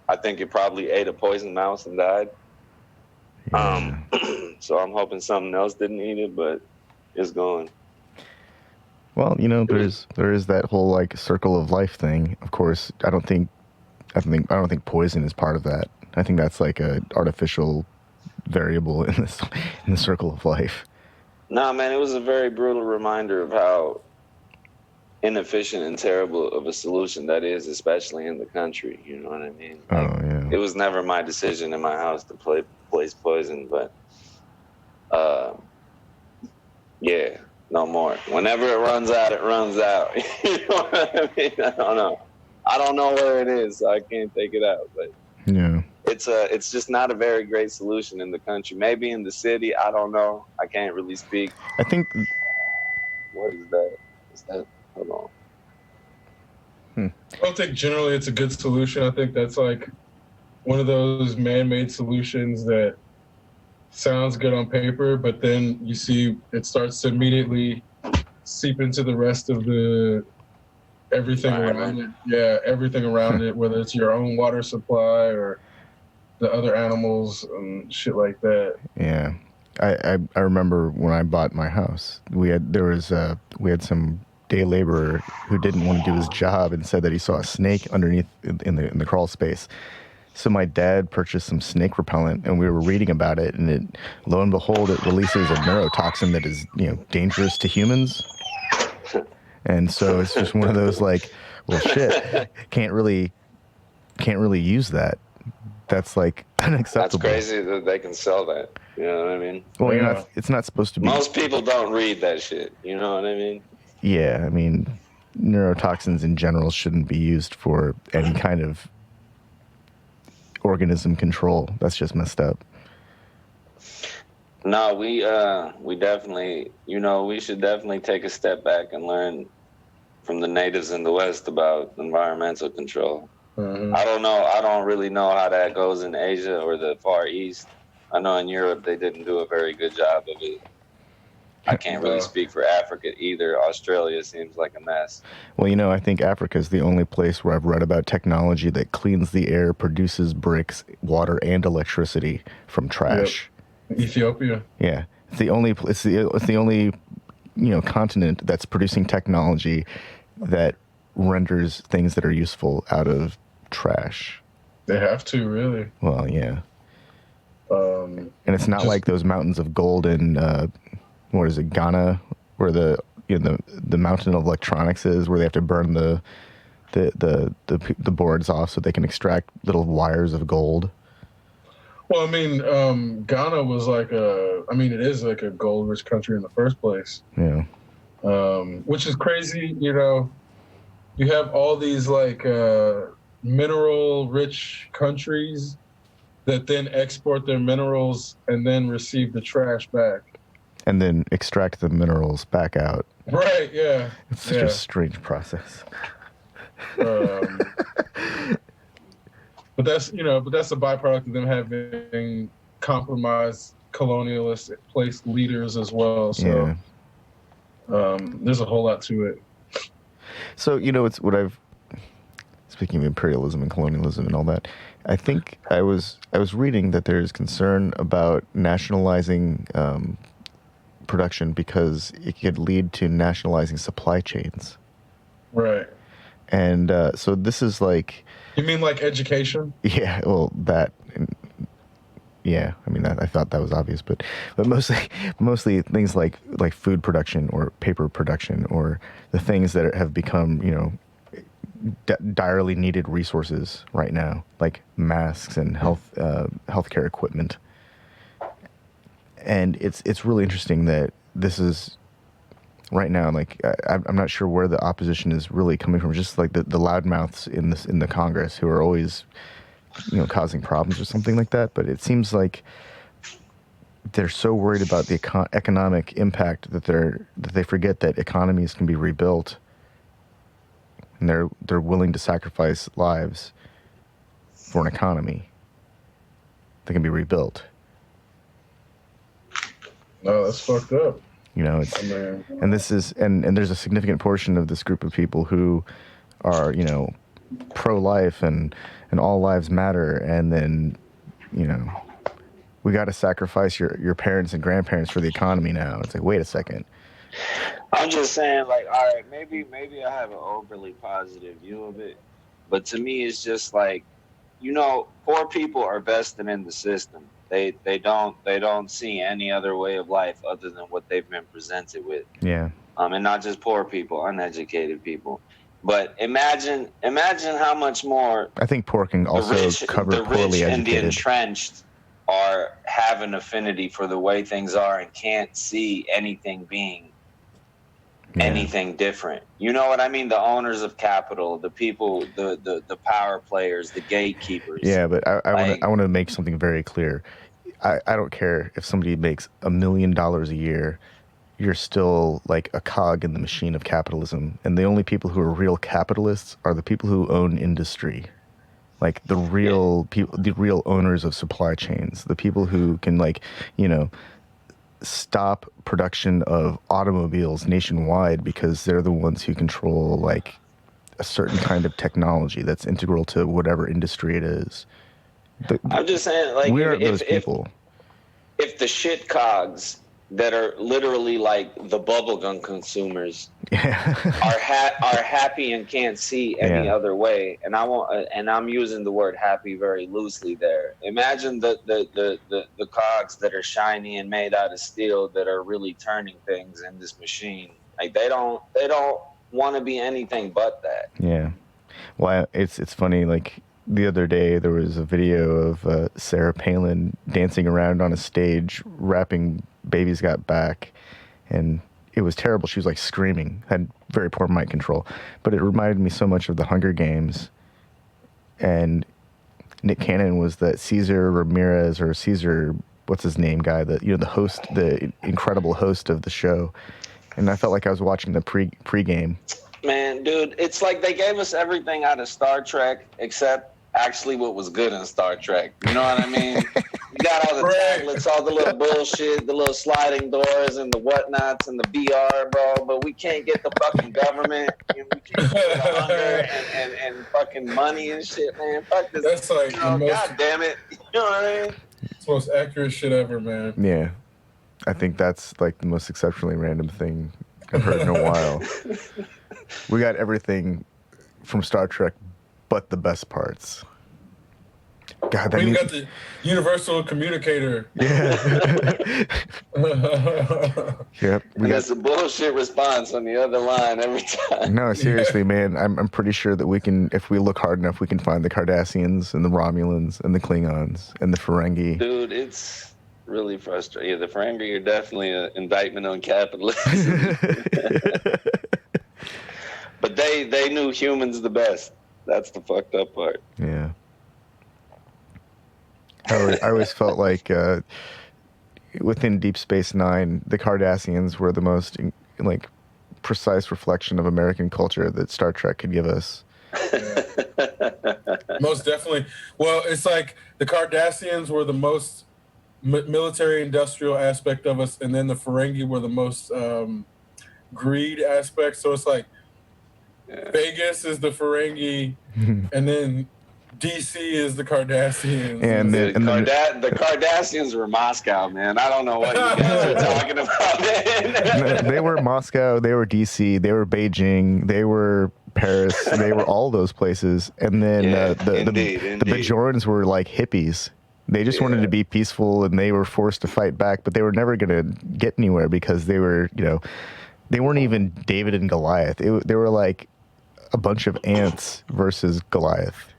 I think it probably ate a poisoned mouse and died. Yeah. So I'm hoping something else didn't eat it, but it's gone. Well, you know, there is that whole like circle of life thing. Of course, I don't think poison is part of that. I think that's like a artificial variable in the circle of life. Nah, man, it was a very brutal reminder of how inefficient and terrible of a solution that is, especially in the country. You know what I mean? Like, yeah. It was never my decision in my house to place poison, but yeah, no more. Whenever it runs out, it runs out. You know what I mean? I don't know where it is, so I can't take it out. But yeah, it's just not a very great solution in the country. Maybe in the city, I don't know. I can't really speak. I think. What is that? Is that? Hold on. I don't think generally it's a good solution. I think that's like one of those man-made solutions that sounds good on paper, but then you see it starts to immediately seep into the rest of everything around it. Yeah, everything around it, whether it's your own water supply or the other animals and shit like that. Yeah, I remember when I bought my house, we had some day laborer who didn't want to do his job and said that he saw a snake underneath in the crawl space. So my dad purchased some snake repellent, and we were reading about it, and lo and behold, it releases a neurotoxin that is, you know, dangerous to humans. And so it's just one of those like, well, shit, can't really use that. That's like unacceptable. That's crazy that they can sell that. You know what I mean? Well, it's not supposed to be. Most people don't read that shit. You know what I mean? Yeah, I mean, neurotoxins in general shouldn't be used for any kind of organism control. That's just messed up. No, we definitely, you know, we should definitely take a step back and learn from the natives in the West about environmental control. Mm-hmm. I don't really know how that goes in Asia or the Far East. I know in Europe they didn't do a very good job of it. I can't really speak for Africa either. Australia seems like a mess. Well, you know, I think Africa is the only place where I've read about technology that cleans the air, produces bricks, water, and electricity from trash. Yep. Ethiopia. Yeah, it's the only continent that's producing technology that renders things that are useful out of trash. They have to, really. Well, yeah. And it's not like those mountains of gold in what is it, Ghana, where the mountain of electronics is, where they have to burn the boards off so they can extract little wires of gold. Well, I mean, Ghana was it is like a gold-rich country in the first place. Yeah. Which is crazy, you know. You have all these like mineral-rich countries that then export their minerals and then receive the trash back. And then extract the minerals back out. Right, yeah. It's such a strange process. But that's a byproduct of them having compromised colonialist place leaders as well. So there's a whole lot to it. So, you know, it's what speaking of imperialism and colonialism and all that, I think I was reading that there's concern about nationalizing production because it could lead to nationalizing supply chains. Right. And so this is like... You mean like education? Yeah, well, that... Yeah, I mean, I thought that was obvious, but mostly things like food production or paper production or the things that have become, you know, direly needed resources right now, like masks and healthcare equipment. And it's really interesting that this is right now. Like I'm not sure where the opposition is really coming from. Just like the loudmouths in the Congress who are always, causing problems or something like that. But it seems like they're so worried about the economic impact that they forget that economies can be rebuilt, and they're willing to sacrifice lives for an economy that can be rebuilt. No, that's fucked up. It's, I mean, and this is, and there's a significant portion of this group of people who are, pro-life and all lives matter, and then, we got to sacrifice your parents and grandparents for the economy now. It's like, wait a second. I'm just saying, like, all right, maybe I have an overly positive view of it, but to me, it's just like, poor people are vested in the system. They don't see any other way of life other than what they've been presented with. Yeah. And not just poor people, uneducated people. But imagine how much more I think poor can also cover the poorly rich and the educated. entrenched have an affinity for the way things are and can't see anything being anything different. You know what I mean? The owners of capital, the people, the power players, the gatekeepers. Yeah, but I want to make something very clear. I don't care if somebody makes $1 million a year. You're still like a cog in the machine of capitalism. And the only people who are real capitalists are the people who own industry. Like the real people, the real owners of supply chains, the people who can stop production of automobiles nationwide because they're the ones who control like a certain kind of technology that's integral to whatever industry it is. I'm just saying, like, we aren't those people. If the shit cogs that are literally like the bubblegum consumers are happy and can't see any other way, and I'm using the word happy very loosely there. Imagine the cogs that are shiny and made out of steel that are really turning things in this machine. Like they don't want to be anything but that. Yeah. Well, it's funny, like the other day there was a video of Sarah Palin dancing around on a stage rapping Baby's Got Back, and it was terrible. She was like screaming, had very poor mic control, but it reminded me so much of the Hunger Games. And Nick Cannon was that Cesar Ramirez, or Cesar, what's his name guy, the host, the incredible host of the show. And I felt like I was watching the pre-game. Man, dude, it's like they gave us everything out of Star Trek except actually what was good in Star Trek. You know what I mean? You got all the tablets, all the little bullshit, the little sliding doors and the whatnots and the VR, bro. But we can't get the fucking government. We can't get the hunger and fucking money and shit, man. Fuck this. That's like the most, God damn it. You know what I mean? It's the most accurate shit ever, man. Yeah. I think that's like the most exceptionally random thing I've heard in a while. We got everything from Star Trek but the best parts. God, We got the universal communicator. Yeah. Yep. That's a bullshit response on the other line every time. No, seriously, man. I'm pretty sure that we can, if we look hard enough, we can find the Cardassians and the Romulans and the Klingons and the Ferengi. Dude, it's really frustrating. Yeah, the Ferengi are definitely an indictment on capitalism. But they knew humans the best. That's the fucked up part. Yeah. I always felt like within Deep Space Nine, the Cardassians were the most like precise reflection of American culture that Star Trek could give us. Most definitely. Well, it's like the Cardassians were the most military industrial aspect of us, and then the Ferengi were the most greed aspect. So it's like Vegas is the Ferengi, and then DC is the Cardassians. And the Cardassians were Moscow, man. I don't know what you guys are talking about, man. They were Moscow, they were DC, they were Beijing, they were Paris, they were all those places. And then the Bajorans were like hippies. They just wanted to be peaceful, and they were forced to fight back, but they were never going to get anywhere because they were, they weren't even David and Goliath. They were like a bunch of ants versus Goliath.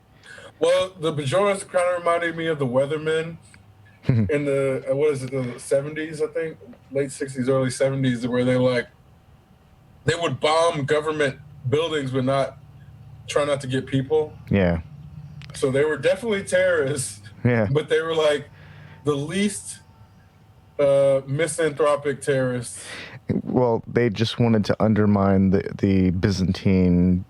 Well, the Bajorans kind of reminded me of the Weathermen in the, the 70s, I think, late 60s, early 70s, where they like they would bomb government buildings, but try not to get people. Yeah. So they were definitely terrorists, Yeah. but they were like the least misanthropic terrorists. Well, they just wanted to undermine the Byzantine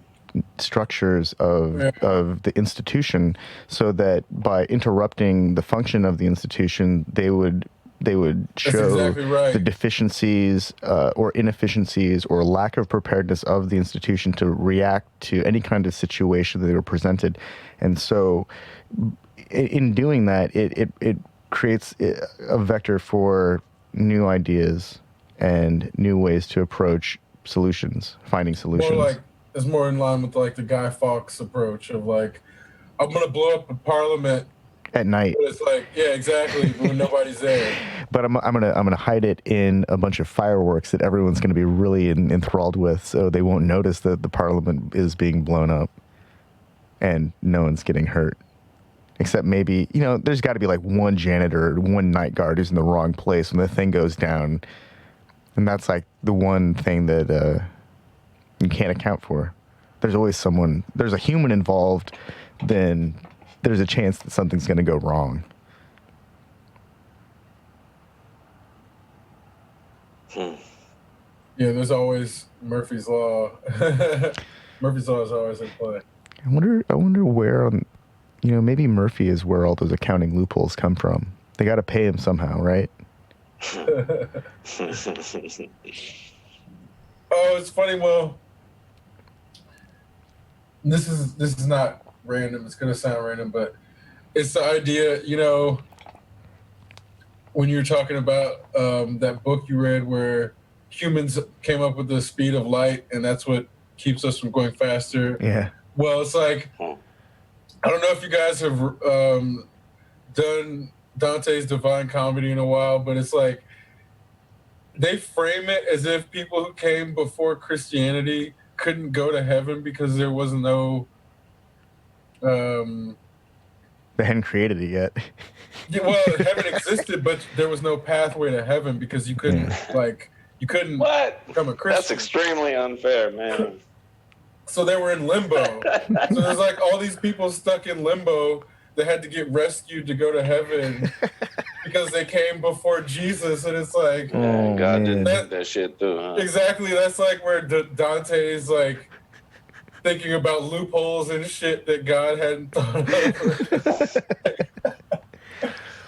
structures of the institution, so that by interrupting the function of the institution, they would show exactly right. the deficiencies or inefficiencies or lack of preparedness of the institution to react to any kind of situation that they were presented. And so in doing that, it creates a vector for new ideas and new ways to approach finding solutions. More like, it's more in line with like the Guy Fawkes approach of like, I'm gonna blow up a parliament at night. But it's like, yeah, exactly, when nobody's there. But I'm gonna hide it in a bunch of fireworks that everyone's gonna be really enthralled with, so they won't notice that the parliament is being blown up, and no one's getting hurt, except maybe there's got to be like one janitor, one night guard who's in the wrong place when the thing goes down, and that's like the one thing that you can't account for. There's always someone. There's a human involved, then there's a chance that something's going to go wrong. Yeah, there's always Murphy's Law. Murphy's Law is always in play. I wonder where on, maybe Murphy is where all those accounting loopholes come from. They got to pay him somehow, right? Oh, it's funny. Well, this is not random. It's gonna sound random, but it's the idea. When you're talking about that book you read where humans came up with the speed of light, and that's what keeps us from going faster. Yeah. Well, it's like, I don't know if you guys have done Dante's Divine Comedy in a while, but it's like they frame it as if people who came before Christianity couldn't go to heaven because there was no they hadn't created it yet. Yeah, well, heaven existed, but there was no pathway to heaven because you couldn't become a Christian. That's extremely unfair, man. So they were in limbo. So there's like all these people stuck in limbo that had to get rescued to go to heaven because they came before Jesus, and it's like, God didn't think that shit through, huh? Exactly. That's like where Dante's like thinking about loopholes and shit that God hadn't thought of.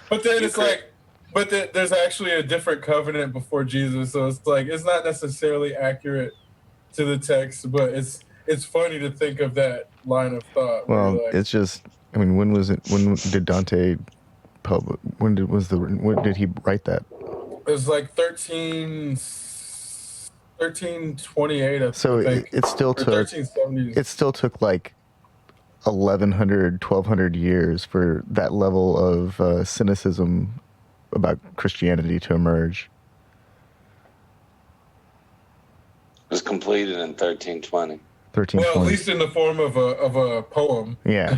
But then it's like, there's actually a different covenant before Jesus, so it's like it's not necessarily accurate to the text, but it's funny to think of that line of thought. Well, it's just, I mean, when did Dante when did he write that? It was like 1328. So it still took like 1,100 years for that level of cynicism about Christianity to emerge. It was completed in 1320. Well, at least in the form of a poem. Yeah.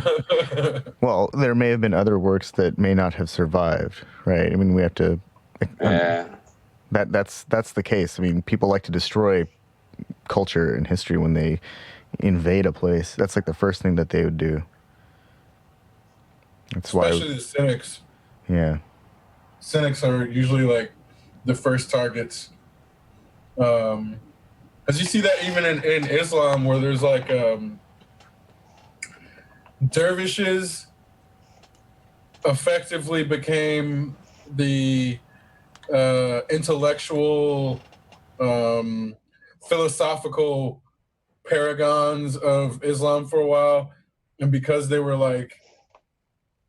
Well, there may have been other works that may not have survived, right? I mean, we have to. Yeah. That's the case. I mean, people like to destroy culture and history when they invade a place. That's like the first thing that they would do. That's especially the cynics. Yeah. Cynics are usually like the first targets. As you see that even in Islam, where there's like dervishes effectively became the intellectual, philosophical paragons of Islam for a while. And because they were like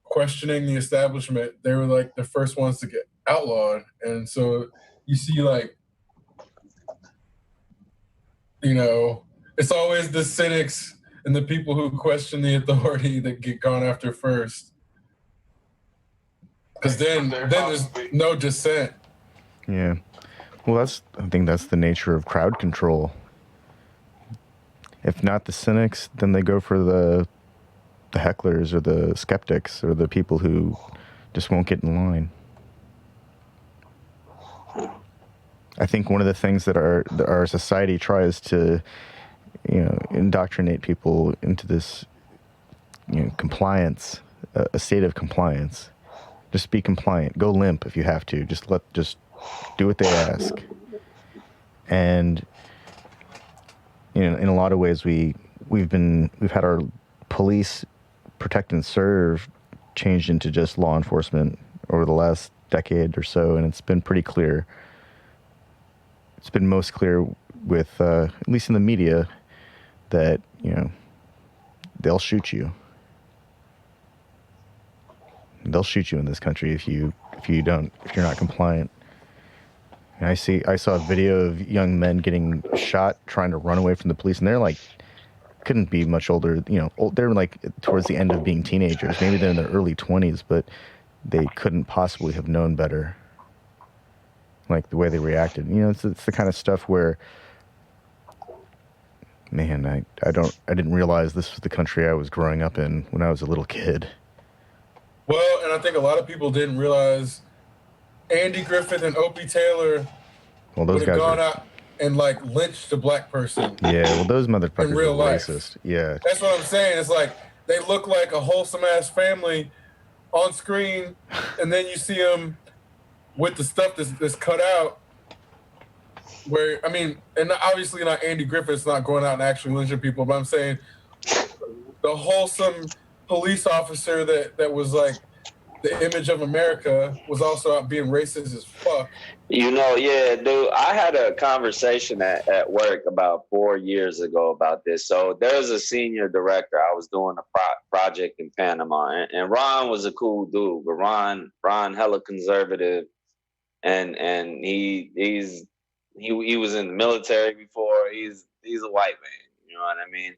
questioning the establishment, they were like the first ones to get outlawed. And so you see like, it's always the cynics and the people who question the authority that get gone after first. Because then there's no dissent. Yeah. Well, I think that's the nature of crowd control. If not the cynics, then they go for the hecklers or the skeptics or the people who just won't get in line. I think one of the things that our society tries to, indoctrinate people into this, compliance, a state of compliance. Just be compliant. Go limp if you have to. Just do what they ask. And in a lot of ways, we've had our police protect and serve changed into just law enforcement over the last decade or so, and it's been pretty clear. It's been most clear with, at least in the media, that they'll shoot you. They'll shoot you in this country if you're not compliant. And I saw a video of young men getting shot trying to run away from the police, and they're like, couldn't be much older, they're like towards the end of being teenagers. Maybe they're in their early 20s, but they couldn't possibly have known better. Like the way they reacted. It's the kind of stuff where, man, I didn't realize this was the country I was growing up in when I was a little kid. Well, and I think a lot of people didn't realize Andy Griffith and Opie Taylor Those would have guys gone out and like lynched a black person. Yeah, those motherfuckers in real are life. racist. Yeah. That's what I'm saying. It's like they look like a wholesome ass family on screen, and then you see them with the stuff that's cut out. Where and obviously not Andy Griffith's not going out and actually lynching people, but I'm saying the wholesome police officer that was like the image of America was also out being racist as fuck. Yeah, dude, I had a conversation at work about 4 years ago about this. So there's a senior director. I was doing a project in Panama, and Ron was a cool dude, but Ron hella conservative, and he was in the military before. He's a white man, you know what I mean?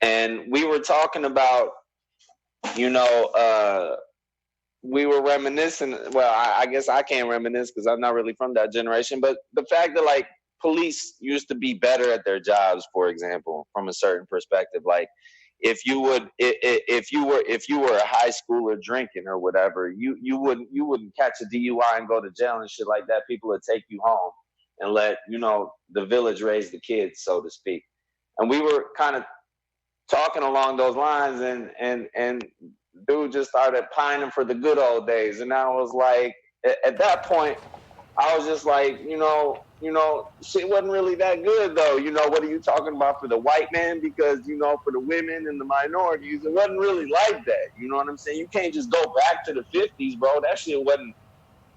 And we were talking about, we were reminiscing. Well, I guess I can't reminisce because I'm not really from that generation. But the fact that like police used to be better at their jobs, for example, from a certain perspective, like if you were a high schooler drinking or whatever, you wouldn't catch a DUI and go to jail and shit like that. People would take you home and let the village raise the kids, so to speak. And we were kind of talking along those lines, and dude just started pining for the good old days. And I was like, at that point, I was just like, shit wasn't really that good though. What are you talking about for the white man? Because, for the women and the minorities, it wasn't really like that. You know what I'm saying? You can't just go back to the 50s, bro. That shit wasn't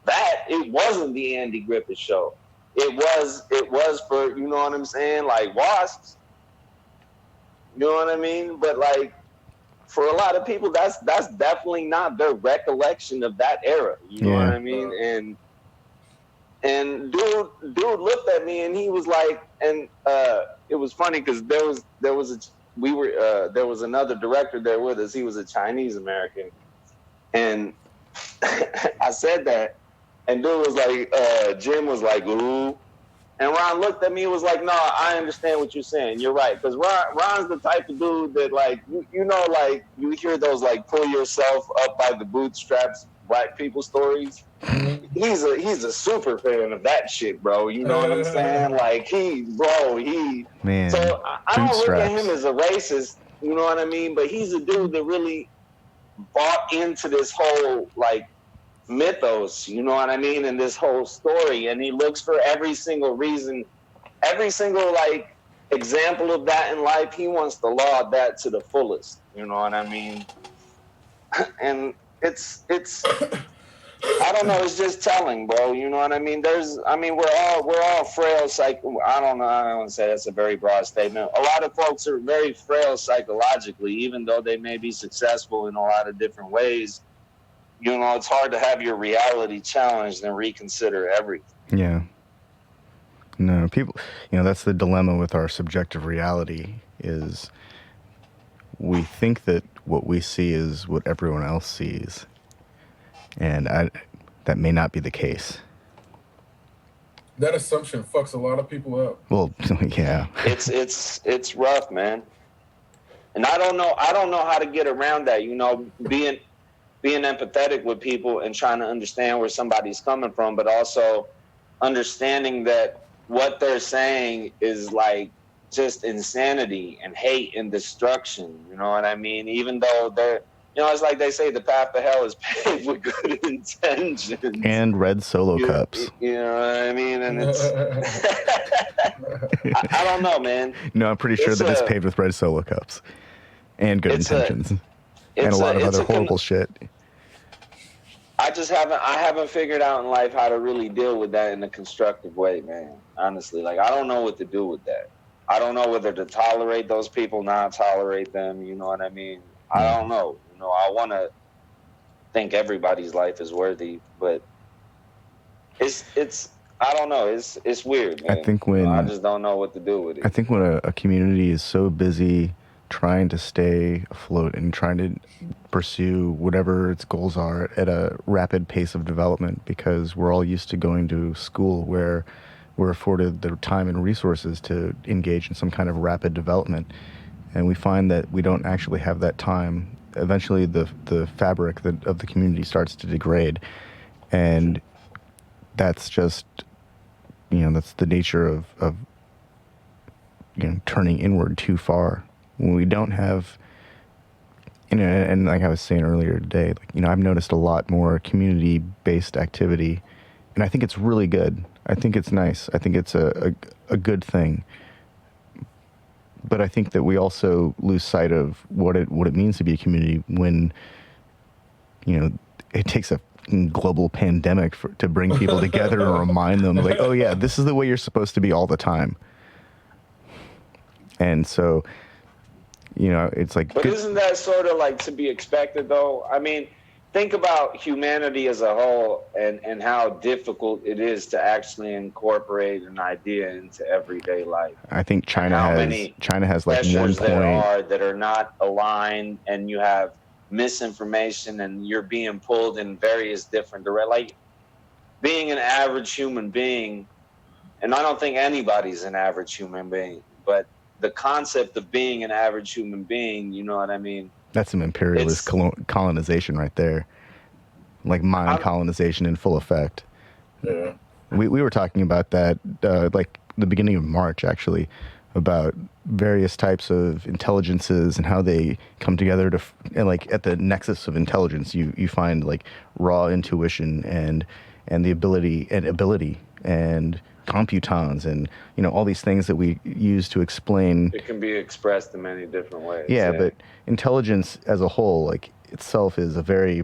that. It wasn't the Andy Griffith show. It was for, you know what I'm saying? Like wasps. You know what I mean? But like, for a lot of people, that's definitely not their recollection of that era. You know what I mean? And dude looked at me and he was like, and it was funny because there was another director there with us. He was a Chinese American, and I said that, and dude was like, Jim was like, ooh. And Ron looked at me and was like, no, I understand what you're saying. You're right. Because Ron's the type of dude that, like, like, you hear those, like, pull yourself up by the bootstraps black people stories. He's a super fan of that shit, bro. You know what I'm saying? Like, Man, so I don't look at him as a racist, you know what I mean? But he's a dude that really bought into this whole, like, mythos, you know what I mean, and this whole story, and he looks for every single reason, every single like example of that in life. He wants to laud that to the fullest, you know what I mean? And it's I don't know, it's just telling, bro, you know what I mean? We're all frail I don't want to say that's a very broad statement. A lot of folks are very frail psychologically, even though they may be successful in a lot of different ways. It's hard to have your reality challenged and reconsider everything. Yeah. No, people, that's the dilemma with our subjective reality is we think that what we see is what everyone else sees. And that may not be the case. That assumption fucks a lot of people up. Well, yeah. It's rough, man. And I don't know how to get around that, being empathetic with people and trying to understand where somebody's coming from, but also understanding that what they're saying is like just insanity and hate and destruction. You know what I mean? Even though they're, it's like they say the path to hell is paved with good intentions. And red Solo cups. You know what I mean? And it's, I don't know, man. No, I'm pretty sure that it's paved with red Solo cups and good intentions. And a lot of other horrible shit. I haven't figured out in life how to really deal with that in a constructive way, man. Honestly, like, I don't know what to do with that. I don't know whether to tolerate those people, not tolerate them. You know what I mean? I don't know. I want to think everybody's life is worthy, but it's I don't know. It's weird, man. I think when I just don't know what to do with it. I think when a community is so busy trying to stay afloat and trying to pursue whatever its goals are at a rapid pace of development, because we're all used to going to school where we're afforded the time and resources to engage in some kind of rapid development, and we find that we don't actually have that time. Eventually the fabric of the community starts to degrade, and that's just, that's the nature of turning inward too far. When we don't have, and like I was saying earlier today, I've noticed a lot more community-based activity, and I think it's really good. I think it's nice. I think it's a good thing. But I think that we also lose sight of what it means to be a community when, it takes a global pandemic to bring people together and remind them, like, oh yeah, this is the way you're supposed to be all the time. And so, it's like... But isn't that sort of like to be expected, though? I mean, think about humanity as a whole and how difficult it is to actually incorporate an idea into everyday life. I think China has like 1 point... that are not aligned, and you have misinformation, and you're being pulled in various different directions. Like, being an average human being, and I don't think anybody's an average human being, but the concept of being an average human being, you know what I mean? That's some imperialist colonization right there. Like mind colonization in full effect. Yeah. We were talking about that like the beginning of March, actually, about various types of intelligences and how they come together and like at the nexus of intelligence, you find like raw intuition and the ability and computons and all these things that we use to explain. It can be expressed in many different ways. Yeah, but intelligence as a whole, like itself, is a very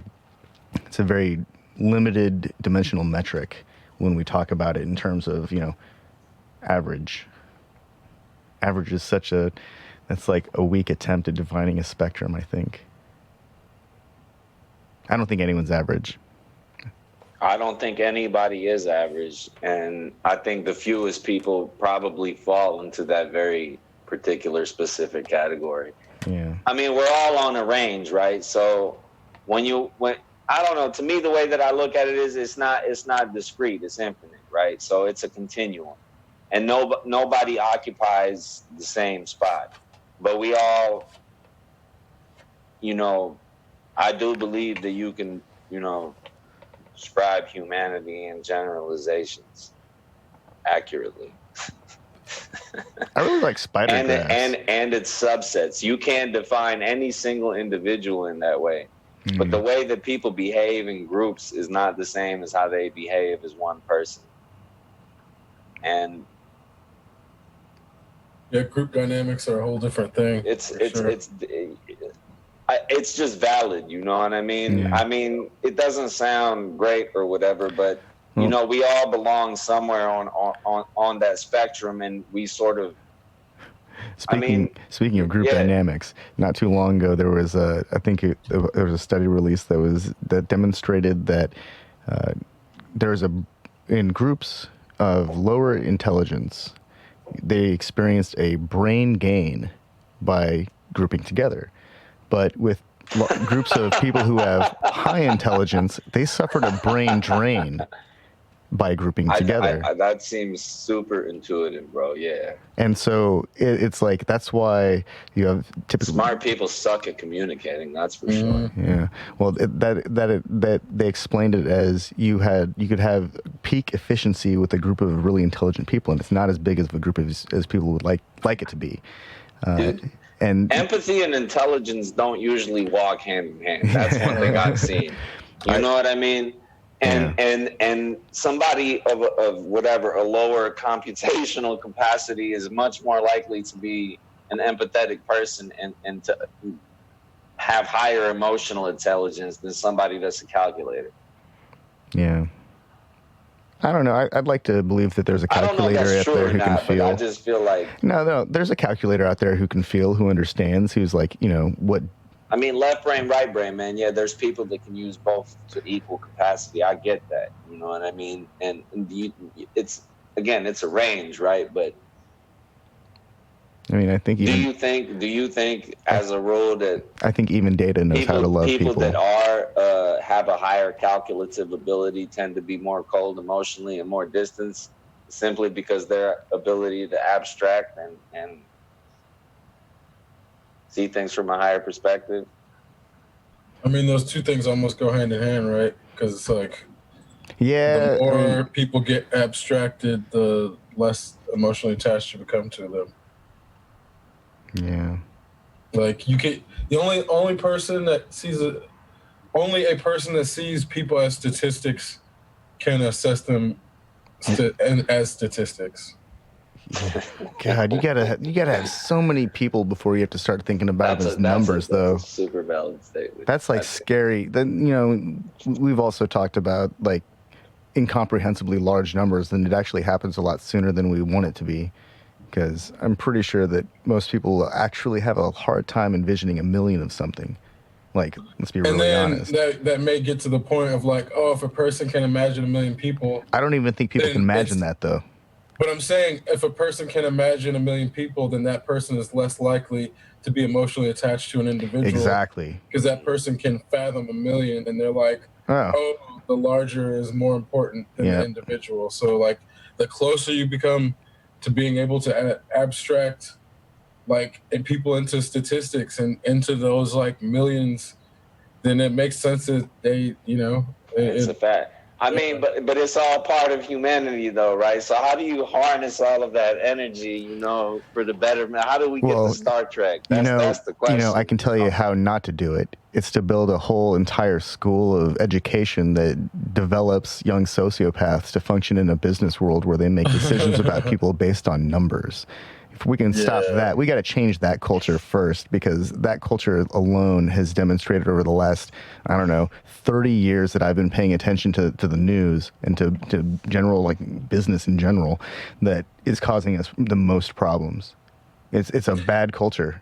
limited dimensional metric when we talk about it in terms of average. Average is that's like a weak attempt at defining a spectrum, I think. I don't think anyone's average. I don't think anybody is average, and I think the fewest people probably fall into that very particular specific category. Yeah. I mean, we're all on a range, right? So when I don't know, to me the way that I look at it is it's not discrete, it's infinite, right? So it's a continuum. And nobody occupies the same spot. But we all, I do believe that you can, describe humanity in generalizations accurately. I really like spider grass. And its subsets. You can't define any single individual in that way. Mm. But the way that people behave in groups is not the same as how they behave as one person. And yeah, group dynamics are a whole different thing. It's just valid, you know what I mean? Yeah. I mean, it doesn't sound great or whatever, but we all belong somewhere on that spectrum, and we sort of. Speaking of group dynamics, not too long ago there was there was a study released that demonstrated that in groups of lower intelligence, they experienced a brain gain by grouping together. But with groups of people who have high intelligence, they suffered a brain drain. by grouping together. That seems super intuitive, bro. Yeah. And so it's like that's why you have typically Smart people suck at communicating. That's for sure. Yeah. Well, that they explained it as you could have peak efficiency with a group of really intelligent people, and it's not as big as a group as people would like it to be. Dude, and empathy and intelligence don't usually walk hand in hand. That's one thing I've seen. You know what I mean? And somebody of whatever a lower computational capacity is much more likely to be an empathetic person and to have higher emotional intelligence than somebody that's a calculator. Yeah. I don't know. I'd like to believe that there's a calculator out there who can feel. But I just feel like no. There's a calculator out there who can feel, who understands, who's like, what. I mean, left brain, right brain, man. Yeah, there's people that can use both to equal capacity. I get that. You know what I mean? And it's a range, right? But I mean, I think do you think as a rule that I think even data knows how to love people that are have a higher calculative ability tend to be more cold emotionally and more distant simply because their ability to abstract and see things from a higher perspective? I mean, those two things almost go hand in hand, right? Because it's like, the more people get abstracted, the less emotionally attached you become to them. Yeah. Like only person that sees people as statistics can assess them as statistics. God, you gotta have so many people before you have to start thinking about them as numbers, though. That's a super valid statement. That's like scary. Then we've also talked about like incomprehensibly large numbers, and it actually happens a lot sooner than we want it to be. Because I'm pretty sure that most people actually have a hard time envisioning a million of something. Like, let's be really honest. That may get to the point of like, oh, if a person can imagine a million people. I don't even think people can imagine that, though. But I'm saying if a person can imagine a million people, then that person is less likely to be emotionally attached to an individual. Exactly. Because that person can fathom a million, and they're like, oh, the larger is more important than the individual. So, like, the closer you become to being able to abstract, like, and people into statistics and into those, like, millions, then it makes sense that they, it's a fact. I mean, but it's all part of humanity, though, right? So how do you harness all of that energy, for the betterment? How do we get to Star Trek? That's the question. I can tell you how not to do it. It's to build a whole entire school of education that develops young sociopaths to function in a business world where they make decisions about people based on numbers. If we can stop that, we got to change that culture first, because that culture alone has demonstrated over the last, 30 years that I've been paying attention to the news and to general, like, business in general, that is causing us the most problems. It's a bad culture.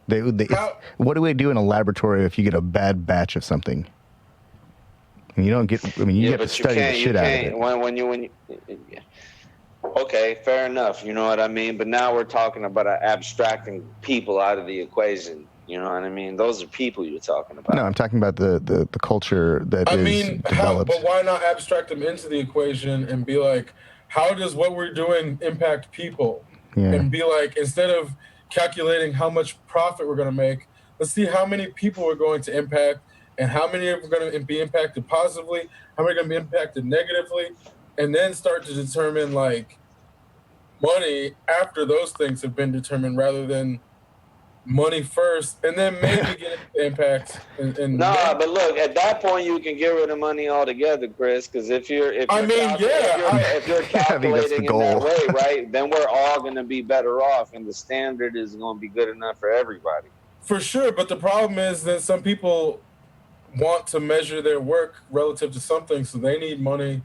What do we do in a laboratory if you get a bad batch of something? And you don't get. I mean, you have to study the shit out of it. When you. Okay, fair enough. You know what I mean? But now we're talking about abstracting people out of the equation. You know what I mean? Those are people you're talking about. No, I'm talking about the culture that developed. But why not abstract them into the equation and be like, how does what we're doing impact people? Yeah. And be like, instead of calculating how much profit we're going to make, let's see how many people we're going to impact and how many are going to be impacted positively, how many are going to be impacted negatively, and then start to determine, like, money after those things have been determined rather than money first, and then maybe get impact. But look, at that point you can get rid of money altogether, Chris. Because if you're calculating in that way, right, then we're all going to be better off, and the standard is going to be good enough for everybody. For sure, but the problem is that some people want to measure their work relative to something, so they need money.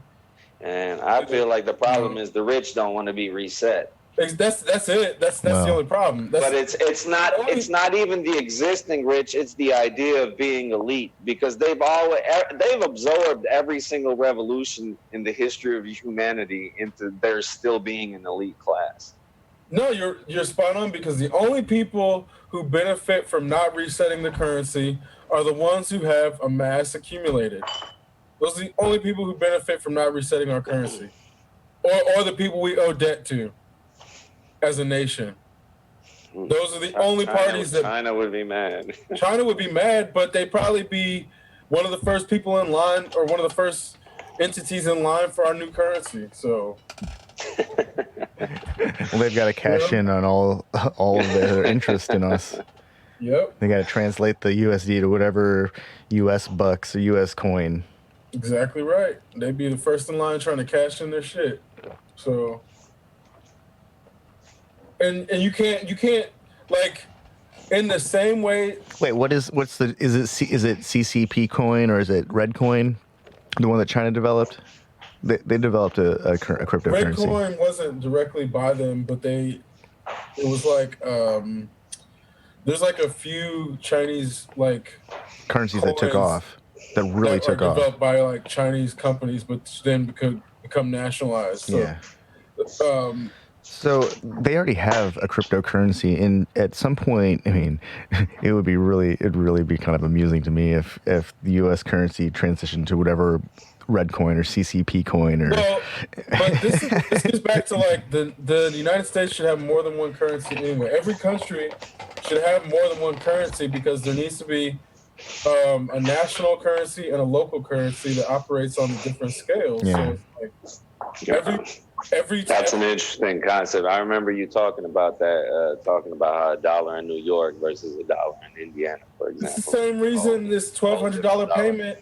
And I feel like the problem is the rich don't want to be reset. That's it. That's the only problem. But it's not even the existing rich. It's the idea of being elite, because they've absorbed every single revolution in the history of humanity into there still being an elite class. No, you're spot on, because the only people who benefit from not resetting the currency are the ones who have a mass accumulated. Those are the only people who benefit from not resetting our currency, or the people we owe debt to as a nation. Those are the only parties that China would be mad. China would be mad, but they'd probably be one of the first people in line, or one of the first entities in line for our new currency. So, Well, they've got to cash in on all of their interest in us. yep, They got to translate the USD to whatever US bucks or US coin. exactly right. They'd be the first in line trying to cash in their shit. So, and you can't like in the same way. Wait, is it CCP coin or is it Red coin? The one that China developed? They developed a cryptocurrency. Redcoin wasn't directly by them, but it was like there's like a few Chinese like Currencies that took coins off. That really took are off. developed by like Chinese companies, but then become nationalized. So, Yeah. So they already have a cryptocurrency, and at some point, I mean, it'd really be kind of amusing to me if the U.S. currency transitioned to whatever Red coin or CCP coin or. Well, but this gets back to like the United States should have more than one currency anyway. Every country should have more than one currency because there needs to be a national currency and a local currency that operates on different scales. Yeah. So it's like every That's an interesting concept. I remember you talking about that, talking about how $1 in New York versus $1 in Indiana, for example. It's the same reason this $1,200 payment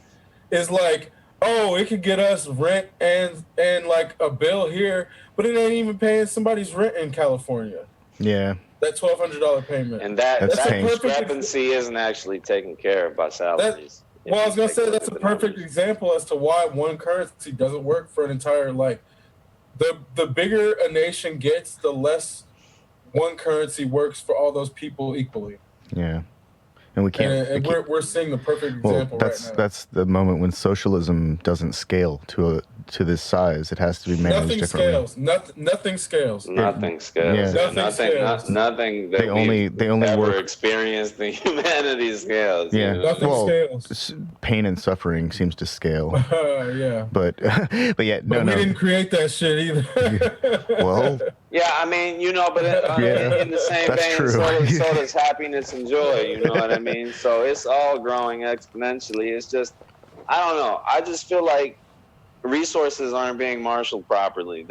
is like, oh, it could get us rent and like a bill here, but it ain't even paying somebody's rent in California. Yeah. That $1,200 payment. And that That's discrepancy isn't actually taken care of by salaries. Well, I was gonna say that's a perfect example as to why one currency doesn't work for an entire like. The bigger a nation gets, the less one currency works for all those people equally. Yeah. And we can't. And we're seeing the perfect Well, example right now. that's the moment when socialism doesn't scale to this size. It has to be managed Nothing differently. scales. Nothing scales. Nothing scales. Yeah. Nothing that They only ever work. experienced in humanity scales. Yeah. You know? Nothing Well, scales. Pain and suffering seems to scale, Yeah. but yeah, But we didn't create that shit either. Well, Yeah, I mean, but in the same that's vein, true. so does happiness and joy. You know what I mean? So it's all growing exponentially. It's just, I don't know. I just feel like resources aren't being marshaled properly.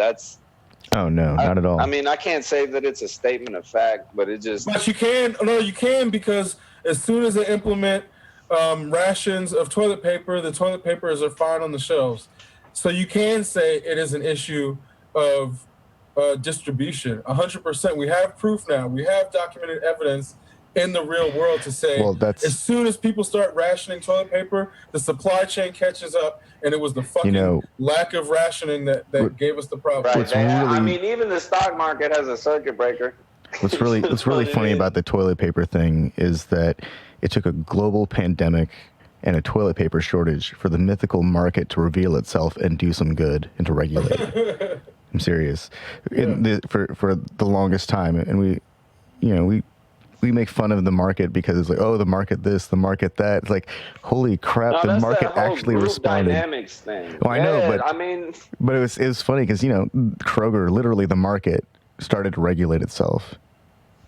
oh no, not at all. I mean, I can't say that it's a statement of fact, but it just. But you can. No, you can, because as soon as they implement rations of toilet paper, the toilet papers are fine on the shelves. So you can say it is an issue of distribution. 100%. We have proof now. We have documented evidence in the real world to say, Well, as soon as people start rationing toilet paper, the supply chain catches up, and it was the fucking lack of rationing that gave us the problem. Right. I mean, even the stock market has a circuit breaker. What's really funny about the toilet paper thing is that it took a global pandemic and a toilet paper shortage for the mythical market to reveal itself and do some good and to regulate. I'm serious. Yeah. For the longest time, and we make fun of the market because it's like, oh, the market this, the market that. It's like, holy crap, the market actually responded. Dynamics thing. Well, I know, but it was funny because Kroger, literally the market, started to regulate itself.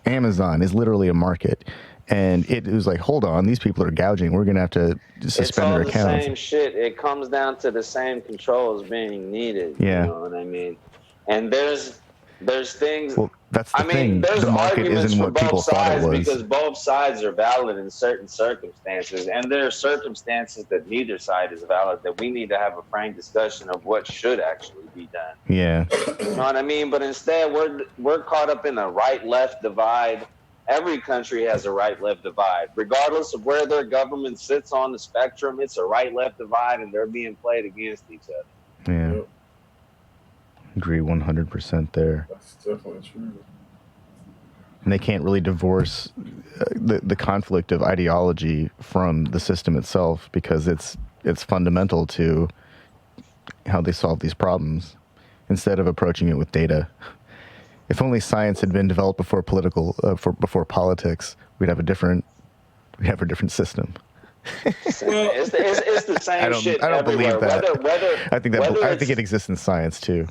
Amazon is literally a market, and it was like, hold on, these people are gouging. We're gonna have to suspend their accounts. It's all the same shit. It comes down to the same controls being needed. Yeah. You know what I mean? And there's things. Well, that's the thing. There's the market arguments isn't for what people both thought it sides was. because both sides are valid in certain circumstances, and there are circumstances that neither side is valid. That we need to have a frank discussion of what should actually be done. Yeah. You know what I mean? But instead, we're caught up in a right-left divide. Every country has a right-left divide, regardless of where their government sits on the spectrum. It's a right-left divide, and they're being played against each other. Yeah. Agree 100% there. That's definitely true. And they can't really divorce the conflict of ideology from the system itself because it's fundamental to how they solve these problems instead of approaching it with data. If only science had been developed before before politics, we'd have a different system. Well, It's the same shit I don't everywhere. believe that. I think Whether it exists in science too.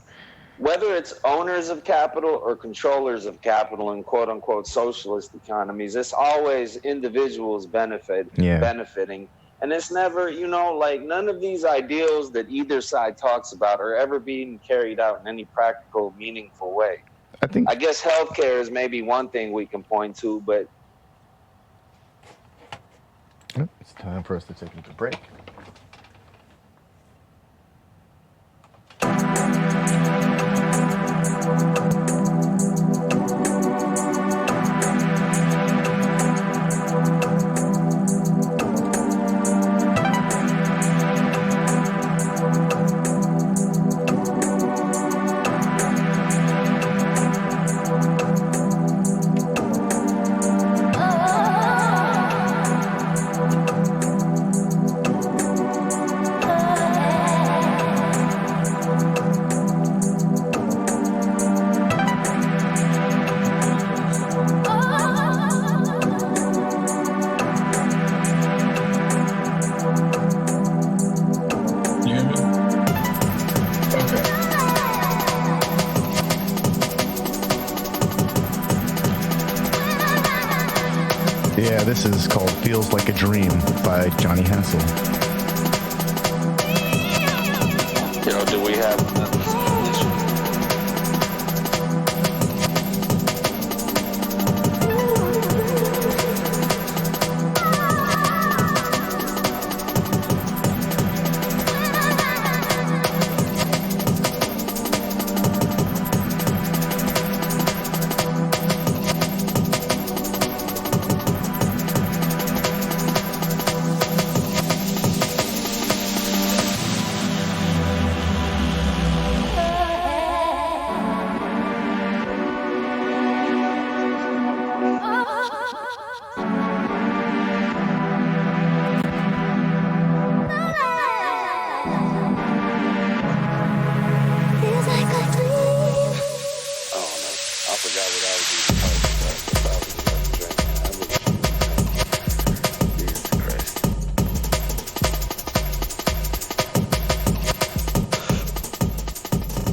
whether it's owners of capital or controllers of capital in quote unquote socialist economies, it's always individuals benefiting. And it's never, like none of these ideals that either side talks about are ever being carried out in any practical, meaningful way. I guess healthcare is maybe one thing we can point to, but it's time for us to take a break. you hear me? Okay. Yeah, this is called "Feels Like a Dream" by Johnny Hassel. do we have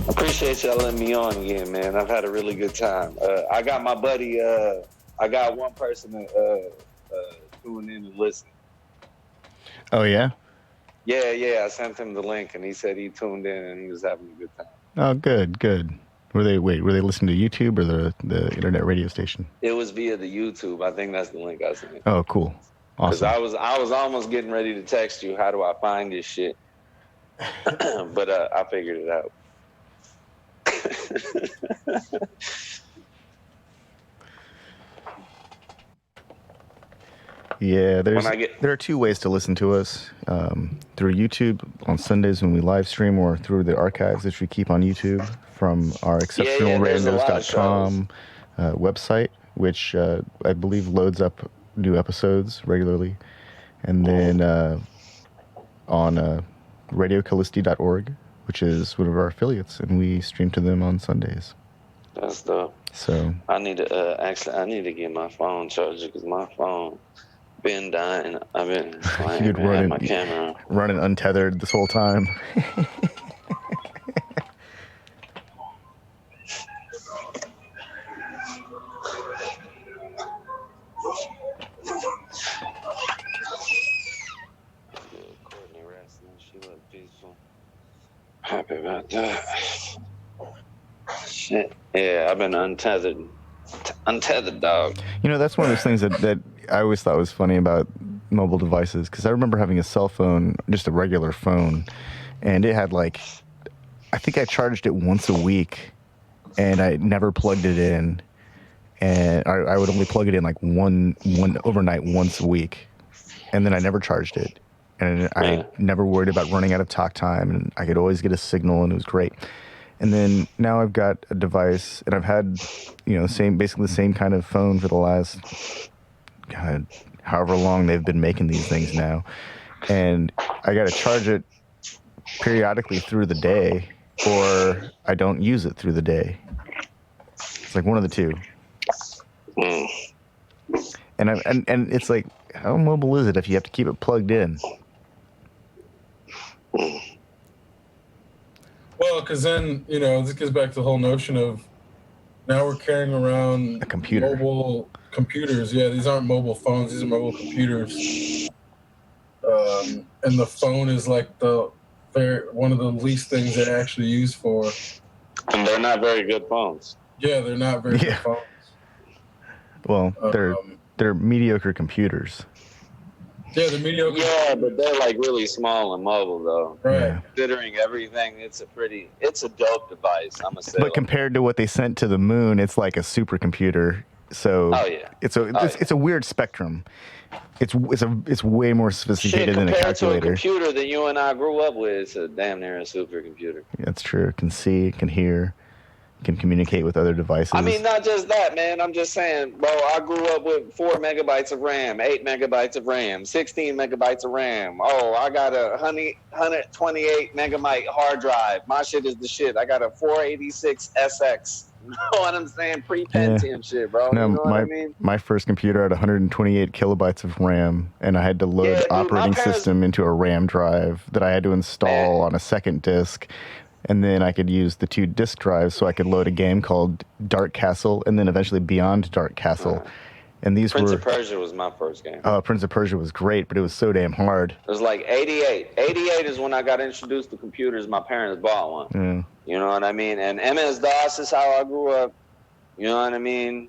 appreciate y'all letting me on again, man. I've had a really good time. I got my buddy. I got one person to tune in and listen. Oh yeah. Yeah. I sent him the link, and he said he tuned in and he was having a good time. Oh, good. Were they listening to YouTube or the internet radio station? It was via the YouTube. I think that's the link I sent. Oh, cool. Because Awesome. I was almost getting ready to text you. How do I find this shit? But I figured it out. Yeah, there are two ways to listen to us, through YouTube on Sundays when we live stream, or through the archives that we keep on YouTube from our exceptionalrandos.com website, which I believe loads up new episodes regularly, and then on radiocallisti.org, which is one of our affiliates, and we stream to them on Sundays. That's dope. So I need to get my phone charged because my phone been dying. I've been running my camera running untethered this whole time. Courtney resting. She looked peaceful. Happy about that. Shit. Yeah, I've been untethered. Untethered, dog. You know, that's one of those things that I always thought was funny about mobile devices, because I remember having a cell phone, just a regular phone, and it had I think I charged it once a week, and I never plugged it in, and I would only plug it in one overnight once a week, and then I never charged it, and I never worried about running out of talk time, and I could always get a signal, and it was great. And then now I've got a device, and I've had, basically the same kind of phone for the last, God, however long they've been making these things now. And I got to charge it periodically through the day, or I don't use it through the day. It's like one of the two. And it's like, how mobile is it if you have to keep it plugged in? Well, because then, this gets back to the whole notion of now we're carrying around A computer. mobile computers. Yeah, these aren't mobile phones, these are mobile computers. And the phone is like one of the least things they're actually used for. And they're not very good phones. Yeah, they're not very good phones. Well, they're mediocre computers. Yeah, the mediocre. Yeah, but they're like really small and mobile though. Right. Yeah. Considering everything, it's a dope device. I'm gonna say. But compared to what they sent to the moon, it's like a supercomputer. So it's a weird spectrum. It's way more sophisticated than a calculator. Compared to a computer that you and I grew up with, it's a damn near a supercomputer. That's true. It can see, it can hear, it can communicate with other devices. I mean, not just that, man. I'm just saying, bro, I grew up with 4 megabytes of RAM, 8 megabytes of RAM, 16 megabytes of RAM. Oh, I got a 128 megabyte hard drive. My shit is the shit. I got a 486 SX. You know what I'm saying? Pre-Pentium shit, bro. No, you know what I mean? My first computer had 128 kilobytes of RAM, and I had to load the operating system into a RAM drive that I had to install on a second disk. And then I could use the 2 disk drives so I could load a game called Dark Castle, and then eventually Beyond Dark Castle. And these Prince of Persia was my first game. Prince of Persia was great, but it was so damn hard. It was like 88. 88 is when I got introduced to computers. My parents bought one. Yeah. You know what I mean? And MS-DOS is how I grew up. You know what I mean?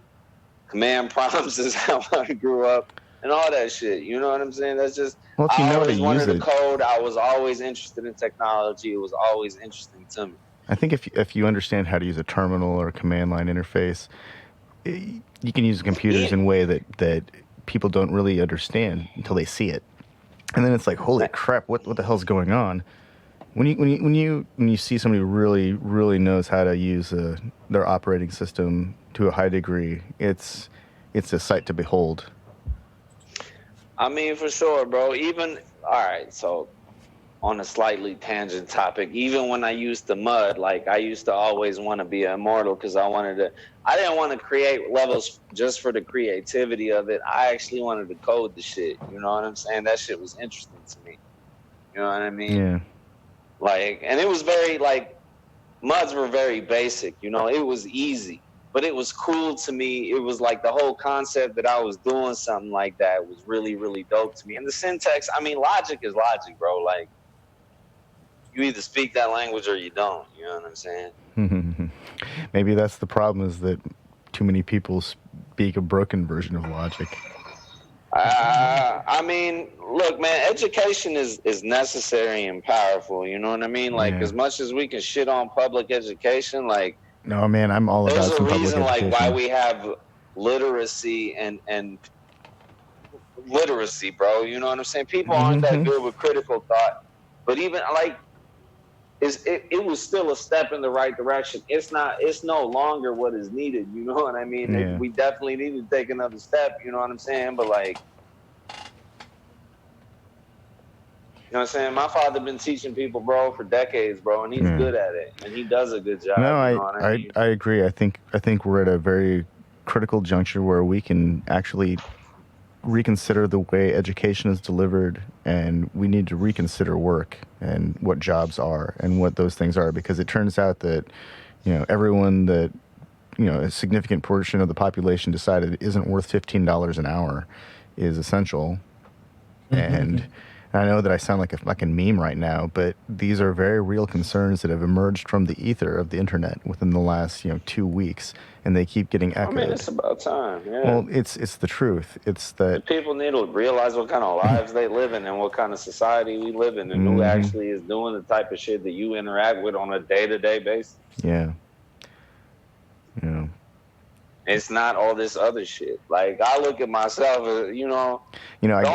Command prompts is how I grew up. And all that shit. You know what I'm saying? That's just... Well, if you know I always how to wanted use to code. I was always interested in technology. It was always interesting to me. I think if you understand how to use a terminal or a command line interface, you can use computers in a way that people don't really understand until they see it. And then it's like, holy crap, what the hell's going on? When you see somebody who really knows how to use their operating system to a high degree, it's a sight to behold. I mean, for sure, bro. All right, so on a slightly tangent topic, even when I used to mud, like I used to always want to be immortal because I didn't want to create levels just for the creativity of it. I actually wanted to code the shit. You know what I'm saying? That shit was interesting to me. You know what I mean? Yeah. Like, and it was very, like, muds were very basic, you know, it was easy, but it was cool to me. It was like the whole concept that I was doing something like that was really, really dope to me. And the syntax, I mean, logic is logic, bro. Like, you either speak that language or you don't, you know what I'm saying? Maybe that's the problem, is that too many people speak a broken version of logic. I mean, look, man, education is necessary and powerful. You know what I mean? Like, as much as we can shit on public education, like, no, man, I'm all about some public education. There's a reason, like, why we have literacy and literacy, bro. You know what I'm saying? People aren't that good with critical thought, but even like, it was still a step in the right direction. It's no longer what is needed. You know what I mean? Yeah. We definitely need to take another step. You know what I'm saying? But like, you know what I'm saying? My father been teaching people, bro, for decades, bro, and he's good at it, and he does a good job. No, you know what I mean? I agree. I think we're at a very critical juncture where we can actually reconsider the way education is delivered, and we need to reconsider work and what jobs are and what those things are, because it turns out that, you know, everyone that, you know, a significant portion of the population decided isn't worth $15 an hour is essential. And I know that I sound like a fucking meme right now, but these are very real concerns that have emerged from the ether of the internet within the last, 2 weeks, and they keep getting echoed. I mean, it's about time. Yeah. Well, it's the truth. It's that people need to realize what kind of lives they live in and what kind of society we live in, and who actually is doing the type of shit that you interact with on a day-to-day basis. Yeah. Yeah. It's not all this other shit. Like, I look at myself, the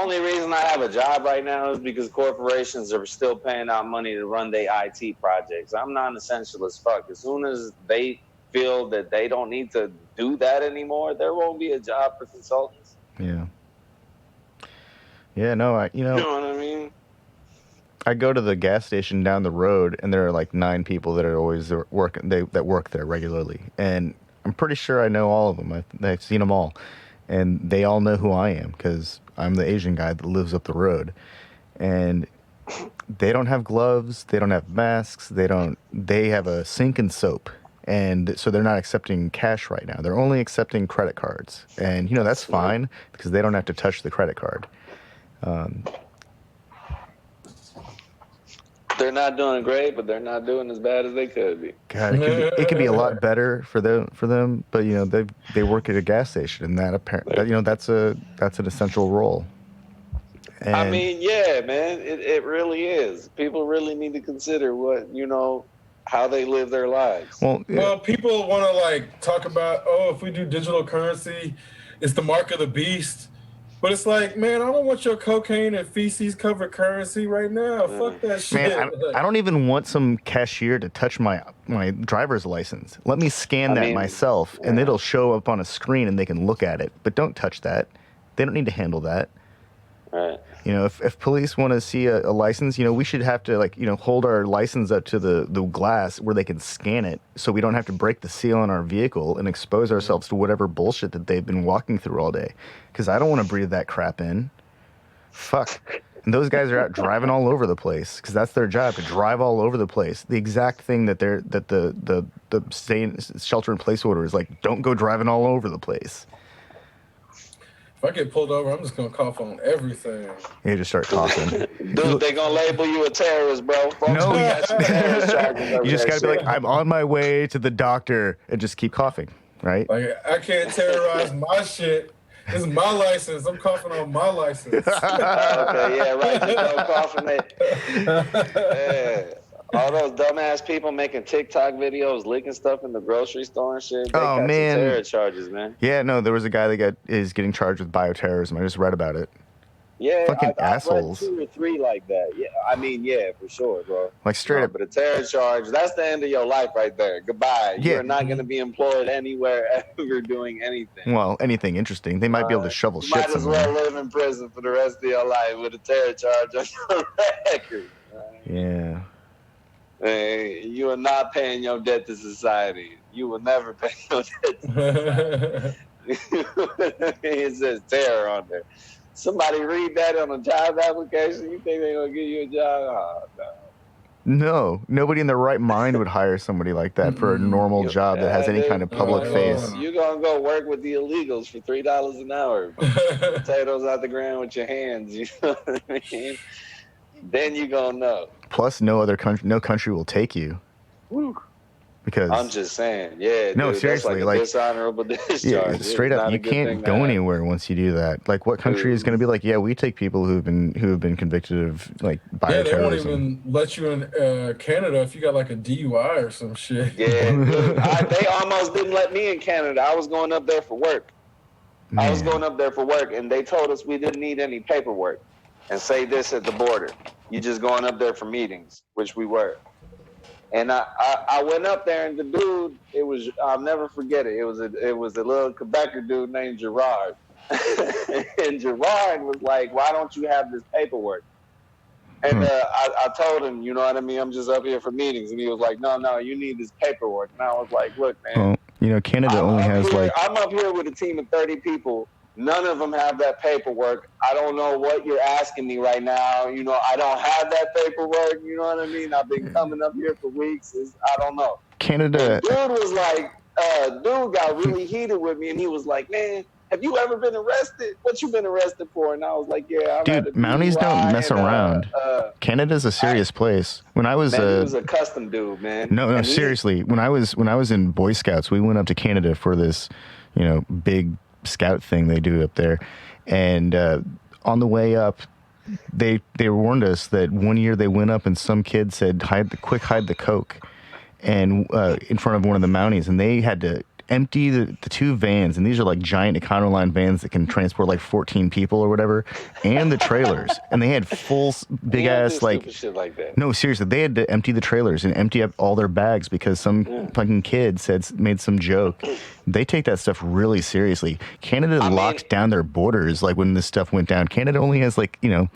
only reason I have a job right now is because corporations are still paying out money to run their IT projects. I'm non-essential as fuck. As soon as they feel that they don't need to do that anymore, there won't be a job for consultants. Yeah. Yeah, no, you know what I mean? I go to the gas station down the road, and there are like 9 people that are always working. That work there regularly, and I'm pretty sure I know all of them. I've seen them all, and they all know who I am because I'm the Asian guy that lives up the road. And they don't have gloves, they don't have masks, they have a sink and soap. And so they're not accepting cash right now. They're only accepting credit cards. And, you know, that's fine because they don't have to touch the credit card. They're not doing great, but they're not doing as bad as they could be. God, it could be a lot better for them. But, you know, they work at a gas station, and that's an essential role. And I mean, yeah, man, it really is. People really need to consider how they live their lives. Well, people want to like talk about, if we do digital currency, it's the mark of the beast. But it's like, man, I don't want your cocaine and feces covered currency right now. Fuck that shit. Man, I don't even want some cashier to touch my driver's license. Let me scan that myself, and it'll show up on a screen, and they can look at it. But don't touch that. They don't need to handle that. Right. You know, if police want to see a license, you know, we should have to hold our license up to the glass where they can scan it, so we don't have to break the seal on our vehicle and expose ourselves to whatever bullshit that they've been walking through all day. Because I don't want to breathe that crap in. Fuck. And those guys are out driving all over the place because that's their job, to drive all over the place. The exact thing that the shelter in place order is like, don't go driving all over the place. If I get pulled over, I'm just gonna cough on everything. You just start coughing. Dude, they gonna label you a terrorist, bro. No, you just gotta be like, I'm on my way to the doctor, and just keep coughing, right? Like, I can't terrorize my shit. This is my license. I'm coughing on my license. Okay, yeah, right. Just don't cough on it. Yeah. All those dumbass people making TikTok videos, licking stuff in the grocery store and shit. They got some terror charges, man. Yeah, no, there was a guy that is getting charged with bioterrorism. I just read about it. Yeah, fucking assholes. I've read 2 or 3 like that. Yeah, I mean, yeah, for sure, bro. Like straight up. But a terror charge, that's the end of your life right there. Goodbye. Yeah. You're not going to be employed anywhere ever doing anything. Well, anything interesting. They might be able to shovel shit somewhere. You might as well live in prison for the rest of your life with a terror charge on your record. Right? Yeah. Hey, you are not paying your debt to society. You will never pay your debt to society. It says terror on there. Somebody read that on a job application, you think they're going to give you a job? Oh, no. No, nobody in their right mind would hire somebody like that for a normal job that has any kind of public face. You're going to go work with the illegals for $3 an hour. Potatoes out the ground with your hands, you know what I mean? Then you're going to know. Plus, no country will take you. Woo. Because I'm just saying, yeah. No, dude, seriously, that's like a dishonorable discharge. Yeah, straight up, you can't go anywhere once you do that. Like, what country is going to be like, yeah, we take people who have been convicted of like bioterrorism? Yeah, they won't even let you in Canada if you got like a DUI or some shit. Yeah, dude, they almost didn't let me in Canada. I was going up there for work. Man. I was going up there for work, and they told us we didn't need any paperwork. And say this at the border, you just going up there for meetings, which we were. And I went up there, and the dude, I'll never forget it. It was a little Quebecer dude named Gerard. And Gerard was like, why don't you have this paperwork? And I told him, you know what I mean? I'm just up here for meetings. And he was like, no, you need this paperwork. And I was like, look, man. Well, you know, Canada only has I'm up here with a team of 30 people. None of them have that paperwork. I don't know what you're asking me right now. You know, I don't have that paperwork. You know what I mean? I've been coming up here for weeks. I don't know. Canada. And dude was like, dude got really heated with me, and he was like, man, have you ever been arrested? What you been arrested for? And I was like, yeah. Dude, Mounties don't mess around. Canada's a serious place. When I was he was a custom dude, man. No, seriously. When I was in Boy Scouts, we went up to Canada for this, you know, big scout thing they do up there, and on the way up they warned us that one year they went up and some kid said hide the coke and in front of one of the Mounties, and they had to empty the 2 vans, and these are like giant Econoline vans that can transport like 14 people or whatever, and the trailers, and they had full big ass like shit like that. No, seriously, they had to empty the trailers and empty up all their bags because some fucking kid made some joke. They take that stuff really seriously. Canada locked down their borders like when this stuff went down. Canada only has like, you know,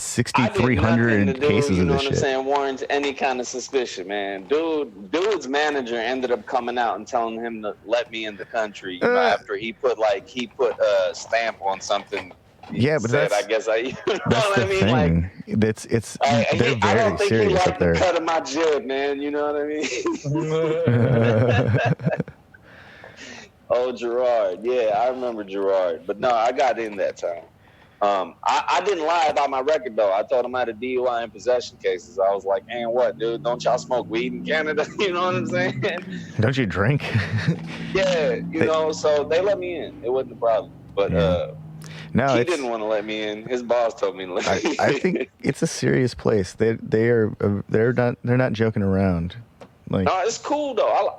6,300 cases you of know this what I'm shit. saying, warrants any kind of suspicion, man. Dude's manager ended up coming out and telling him to let me in the country, you know, after he put a stamp on something. He Yeah, but said, that's I guess you know that's what the I mean? Like, thing. It's I they're very don't think he serious up liked the there. cut of my jib, man. You know what I mean? Oh, Gerard. Yeah, I remember Gerard. But no, I got in that time. I didn't lie about my record, though. I told him I had a DUI and possession cases. I was like, man, what, dude? Don't y'all smoke weed in Canada? You know what I'm saying? Don't you drink? Yeah, you know, so they let me in. It wasn't a problem. But No, he it's. didn't want to let me in. His boss told me to let me in. I think it's a serious place. They're not joking around. Like, No, it's cool, though.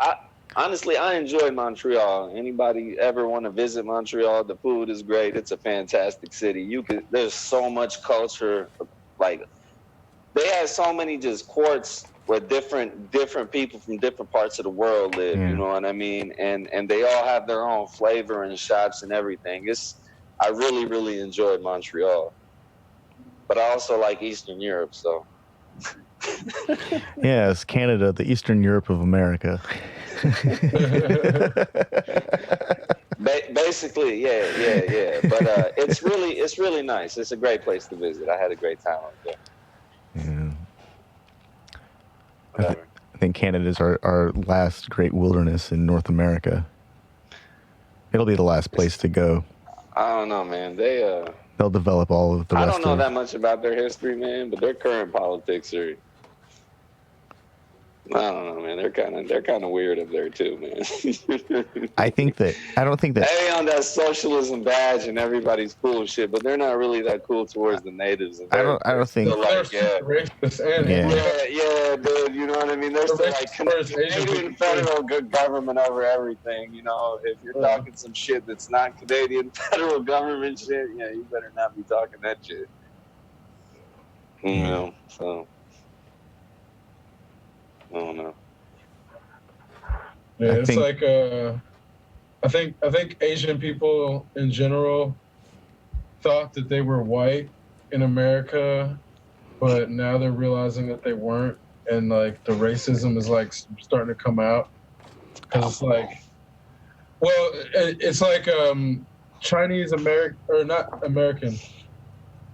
Honestly, I enjoy Montreal. Anybody ever want to visit Montreal? The food is great. It's a fantastic city. There's so much culture. Like, they have so many just courts where different people from different parts of the world live. Yeah. You know what I mean? And they all have their own flavor and shops and everything. I really, really enjoyed Montreal. But I also like Eastern Europe, so. yeah, it's Canada, the Eastern Europe of America. Basically, yeah. But it's really nice. It's a great place to visit. I had a great time up there. Yeah. Whatever. I think Canada's our last great wilderness in North America. It'll be the last place to go. I don't know, man. They'll develop all of the rest I don't know of. that much about their history, man, but their current politics are. I don't know, man. They're kind of weird up there too, man. I don't think that. They on that socialism badge and everybody's cool and shit, but they're not really that cool towards the natives. And I don't think. Still like, They're racist and yeah, dude. You know what I mean? They're still like Canadian federal government over everything. You know, if you're talking some shit that's not Canadian federal government shit, yeah, you better not be talking that shit. You know, so. I don't know. Yeah, it's like I think Asian people in general thought that they were white in America, but now they're realizing that they weren't, and like the racism is like starting to come out because it's like, well, it's like Chinese American or not American.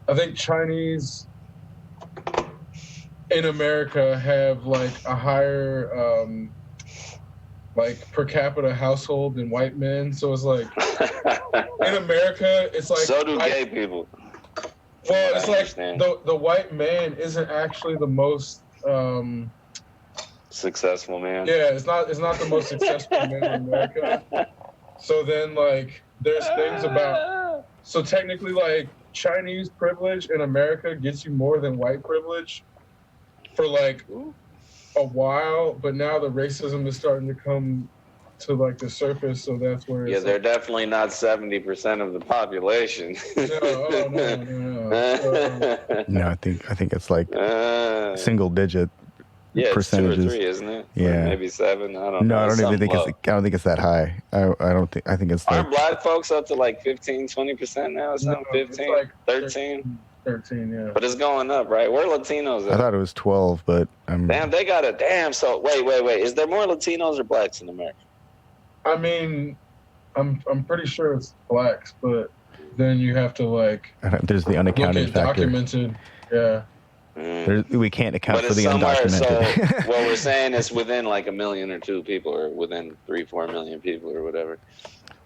I think Chinese in America have like a higher like per capita household than white men, so it's like in America it's like so do gay people. Well, it's like the white man isn't actually the most successful man. Yeah, it's not the most successful man in America. So then like there's things about so technically like Chinese privilege in America gets you more than white privilege for like a while, but now the racism is starting to come to like the surface, so that's where it's they're definitely not 70% of the population. No, I think it's like single digit percentages. It's 2 or 3, isn't it? Yeah, or maybe 7. I don't know. No, I don't think it's that high. I think it's like. Aren't black folks up to like 15-20% now or something? 15, like 13? 13, yeah. But it's going up, right? Where are Latinos at? I thought it was 12, but damn, they got so wait. Is there more Latinos or blacks in America? I mean, I'm pretty sure it's blacks, but then you have to like. There's the unaccounted factor. Documented, yeah. We can't account for the undocumented. So what we're saying is within like 1 million or 2 people, or within 3-4 million people, or whatever.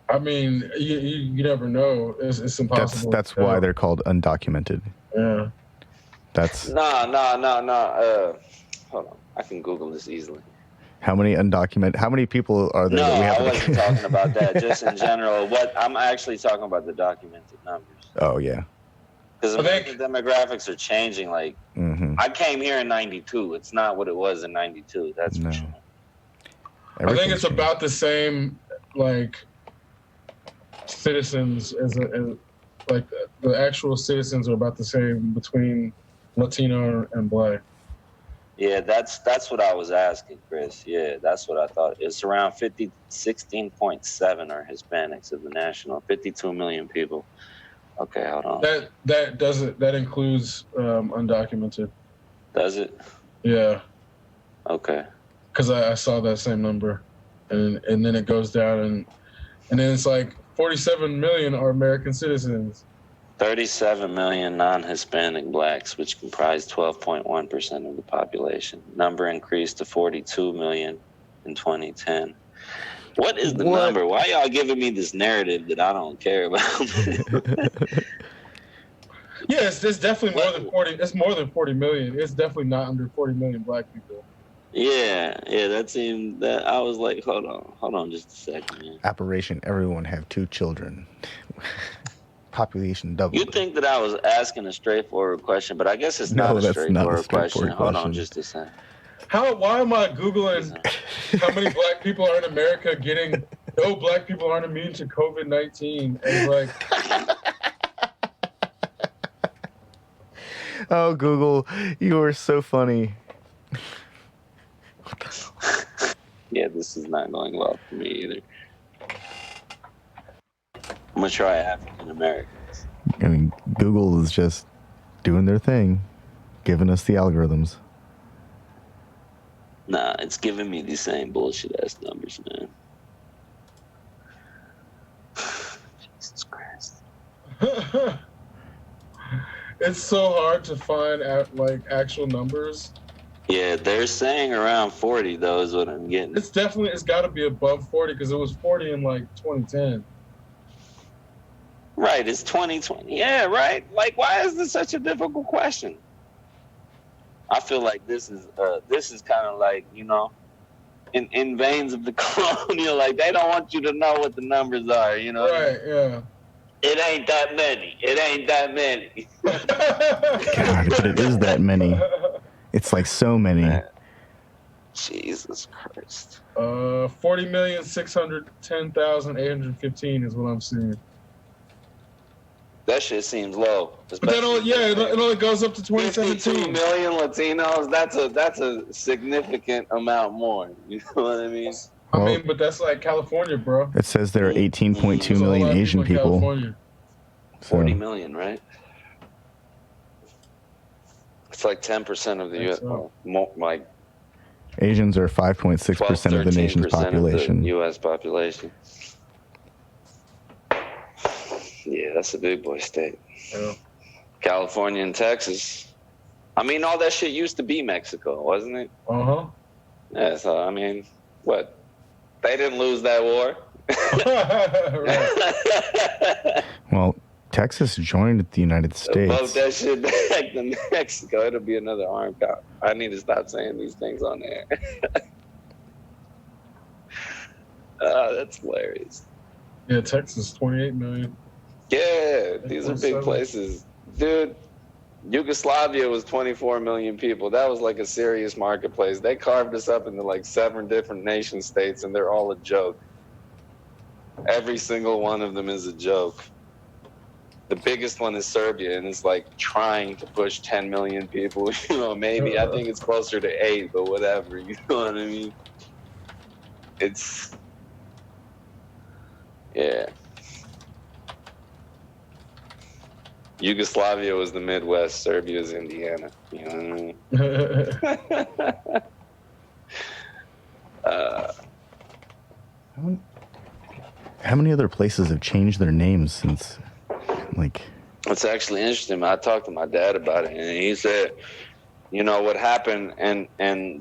I mean, you never know. It's impossible. That's why they're called undocumented. Yeah. That's no. Hold on, I can Google this easily. How many people are there? No, that we have I wasn't talking about that. Just in general, what I'm actually talking about the documented numbers. Oh yeah. Because American demographics are changing. Like, I came here in '92. It's not what it was in '92. That's for sure. I think it's about the same, like, citizens as like the actual citizens are about the same between Latino and black. Yeah, that's what I was asking, Chris. Yeah, that's what I thought. It's around 16.7 are Hispanics of the national, 52 million people. Okay, hold on. That includes undocumented. Does it? Yeah, Okay. because I saw that same number, and then it goes down and then it's like 47 million are American citizens. 37 million non-Hispanic blacks, which comprise 12.1% of the population. Number increased to 42 million in 2010. What is the number? Why y'all giving me this narrative that I don't care about? Yeah, it's definitely more than 40. It's more than 40 million. It's definitely not under 40 million black people. Yeah, that seemed that I was like, hold on just a second, man. Operation Everyone Have 2 Children. Population doubled. You think that I was asking a straightforward question, but I guess it's No, not a that's not a straightforward question. straightforward Hold on question. just a second. Why am I Googling how many black people are in America getting no black people aren't immune to COVID-19? And like Oh, Google, you are so funny. Yeah, this is not going well for me either. I'm gonna try African Americans. I mean, Google is just doing their thing, giving us the algorithms. Nah, it's giving me these same bullshit ass numbers, man. Jesus Christ. it's so hard to find like actual numbers. Yeah, they're saying around 40 though is what I'm getting. It's got to be above 40 because it was 40 in like 2010. Right, it's 2020. Yeah, right. Like, why is this such a difficult question? I feel like this is kind of like, you know, in veins of the colonial. Like, they don't want you to know what the numbers are. You know. Right. Yeah. It ain't that many. It ain't that many. God, but it is that many. It's like so many. Man. Jesus Christ. 40,610,815 is what I'm seeing. That shit seems low. But that it only goes up to 2017. 52 million Latinos. That's a significant amount more. You know what I mean? I mean, but that's like California, bro. It says there are 18.2 million Asian people. 40 million, right? It's like 10% of the U.S. Like Asians are 5.6% of the nation's population. Of the U.S. population. Yeah, that's a big boy state. Yeah. California and Texas. I mean, all that shit used to be Mexico, wasn't it? Uh-huh. Yeah, so, I mean, what? They didn't lose that war? Well, Texas joined the United States. Vote that shit back to Mexico. It'll be another armed cop. I need to stop saying these things on air. That's hilarious. Yeah, Texas, 28 million. Yeah, these are big places. Dude, Yugoslavia was 24 million people. That was like a serious marketplace. They carved us up into like 7 different nation states, and they're all a joke. Every single one of them is a joke. The biggest one is Serbia, and it's like trying to push 10 million people. You know, maybe I think it's closer to 8, but whatever. You know what I mean? Yeah. Yugoslavia was the Midwest. Serbia is Indiana. You know what I mean? How many other places have changed their names since, like... It's actually interesting. I talked to my dad about it, and he said, you know, what happened and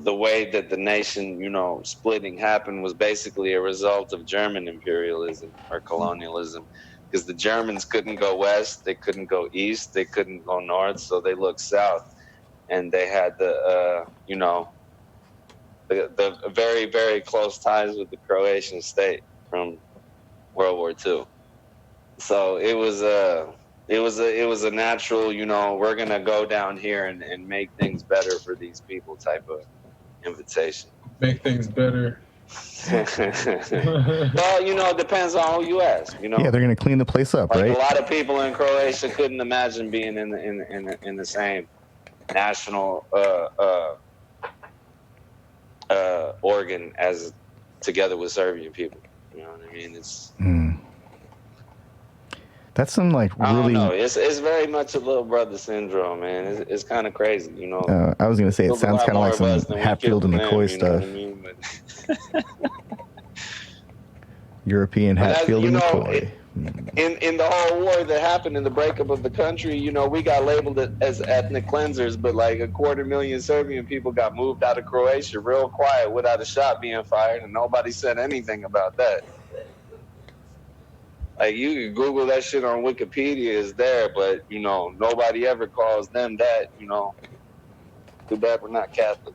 the way that the nation, you know, splitting happened was basically a result of German imperialism or colonialism. Because the Germans couldn't go west, they couldn't go east, they couldn't go north, so they looked south, and they had the very, very close ties with the Croatian state from World War II. So it was a natural, you know, we're gonna go down here and make things better for these people type of invitation. Make things better. Well, you know, it depends on who you ask. You know, yeah, they're gonna clean the place up, like right? A lot of people in Croatia couldn't imagine being in the same national organ as together with Serbian people. You know what I mean? It's That's some like I don't really. know. It's very much a little brother syndrome, man. It's kind of crazy, you know. I was gonna say it Killed a sounds lot kind of more like of us some than we Hatfield killed and of them, McCoy you know what stuff. I mean? European But as Hatfield you and know, McCoy. in the whole war that happened in the breakup of the country, you know, we got labeled as ethnic cleansers, but like 250,000 Serbian people got moved out of Croatia real quiet without a shot being fired, and nobody said anything about that. Like, you can Google that shit on Wikipedia, is there, but you know, nobody ever calls them that. You know, too bad we're not Catholic.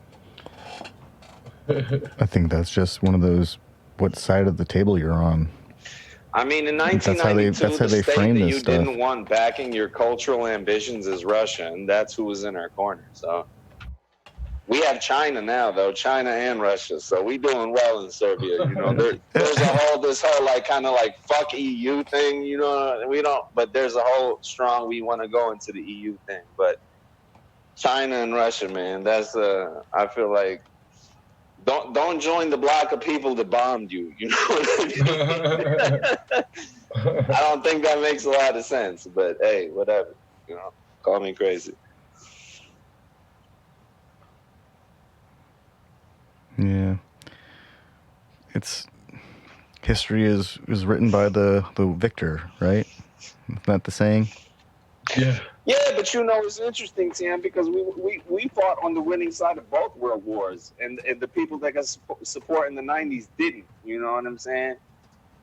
I think that's just one of those. What side of the table you're on? I mean, in That's how 1992, the they state frame that this you stuff. didn't want backing your cultural ambitions is Russia, and that's who was in our corner. So we have China now, though, China and Russia. So we doing well in Serbia. You know, there's this whole like kind of like fuck EU thing. You know, we don't, but there's a whole strong we want to go into the EU thing. But China and Russia, man, that's I feel like. Don't join the block of people that bombed you. You know what I mean? I don't think that makes a lot of sense. But hey, whatever. You know, call me crazy. Yeah, it's history is written by the victor, right? Isn't that the saying? Yeah. Yeah, but you know, it's interesting, Sam, because we fought on the winning side of both world wars, and the people that got support in the 90s didn't. You know what I'm saying?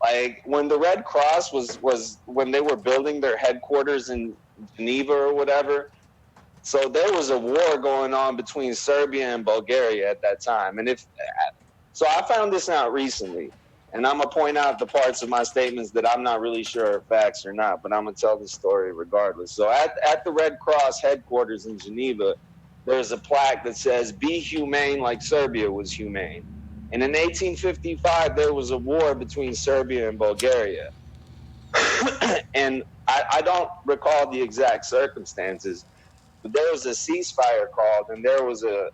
Like, when the Red Cross was when they were building their headquarters in Geneva or whatever, so there was a war going on between Serbia and Bulgaria at that time. And so I found this out recently, and I'm going to point out the parts of my statements that I'm not really sure are facts or not, but I'm going to tell the story regardless. So at the Red Cross headquarters in Geneva, there's a plaque that says, "Be humane like Serbia was humane." And in 1855, there was a war between Serbia and Bulgaria. And I don't recall the exact circumstances, but there was a ceasefire called, and there was a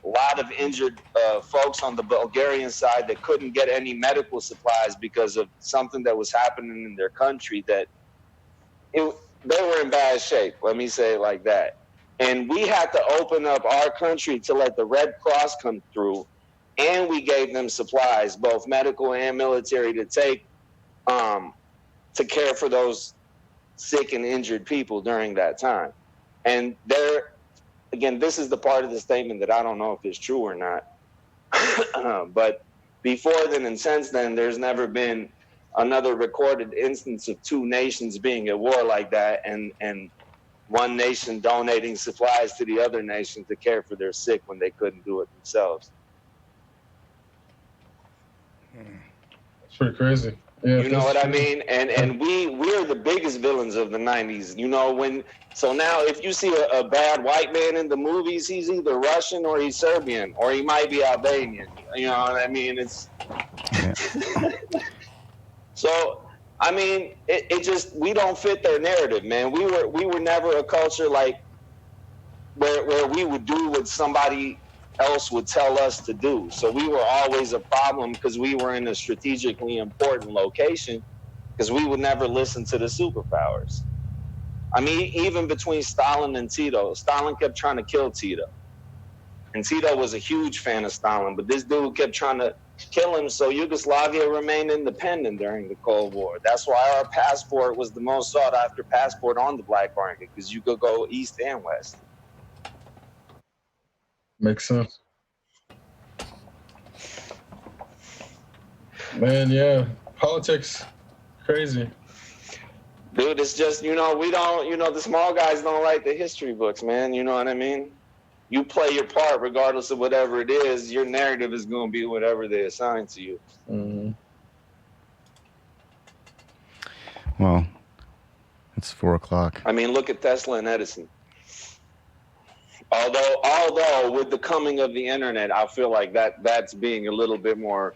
lot of injured folks on the Bulgarian side that couldn't get any medical supplies because of something that was happening in their country. They were in bad shape. Let me say it like that. And we had to open up our country to let the Red Cross come through, and we gave them supplies, both medical and military, to take to care for those sick and injured people during that time. And again, this is the part of the statement that I don't know if it's true or not. But before then and since then, there's never been another recorded instance of two nations being at war like that, and one nation donating supplies to the other nation to care for their sick when they couldn't do it themselves. It's pretty crazy. Yeah, you know what I mean? And we're the biggest villains of the 90s. You know, so now if you see a bad white man in the movies, he's either Russian or he's Serbian, or he might be Albanian. You know what I mean? It's so I mean, it just, we don't fit their narrative, man. We were never a culture like where we would do what somebody else would tell us to do. So we were always a problem because we were in a strategically important location, because we would never listen to the superpowers. I mean, even between Stalin and Tito, Stalin kept trying to kill Tito. And Tito was a huge fan of Stalin, but this dude kept trying to kill him, so Yugoslavia remained independent during the Cold War. That's why our passport was the most sought after passport on the black market, because you could go east and west. Makes sense. Man, yeah. Politics, crazy. Dude, it's just, you know, the small guys don't like the history books, man. You know what I mean? You play your part regardless of whatever it is. Your narrative is going to be whatever they assign to you. Mm-hmm. Well, it's 4:00. I mean, look at Tesla and Edison. Although with the coming of the internet, I feel like that's being a little bit more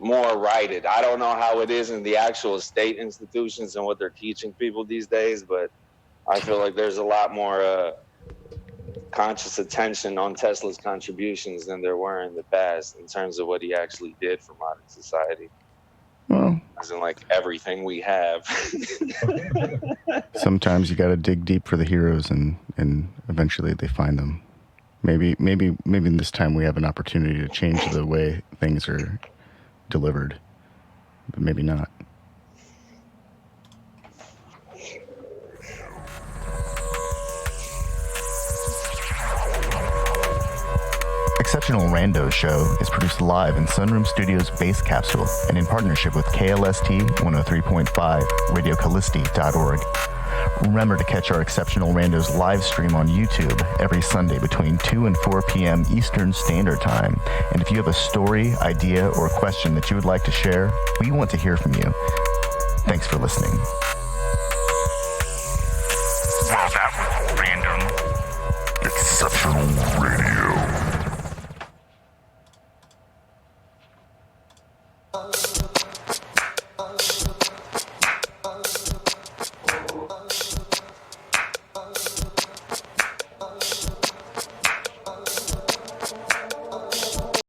righted. I don't know how it is in the actual state institutions and what they're teaching people these days, but I feel like there's a lot more conscious attention on Tesla's contributions than there were in the past in terms of what he actually did for modern society. Well, as in like everything we have. Sometimes you got to dig deep for the heroes, and eventually they find them. Maybe this time we have an opportunity to change the way things are delivered, but maybe not. Exceptional Randos Show is produced live in Sunroom Studios' Base Capsule and in partnership with KLST 103.5, RadioCallisti.org. Remember to catch our Exceptional Randos live stream on YouTube every Sunday between 2 and 4 p.m. Eastern Standard Time. And if you have a story, idea, or question that you would like to share, we want to hear from you. Thanks for listening. Well, that was random. Exceptional radio.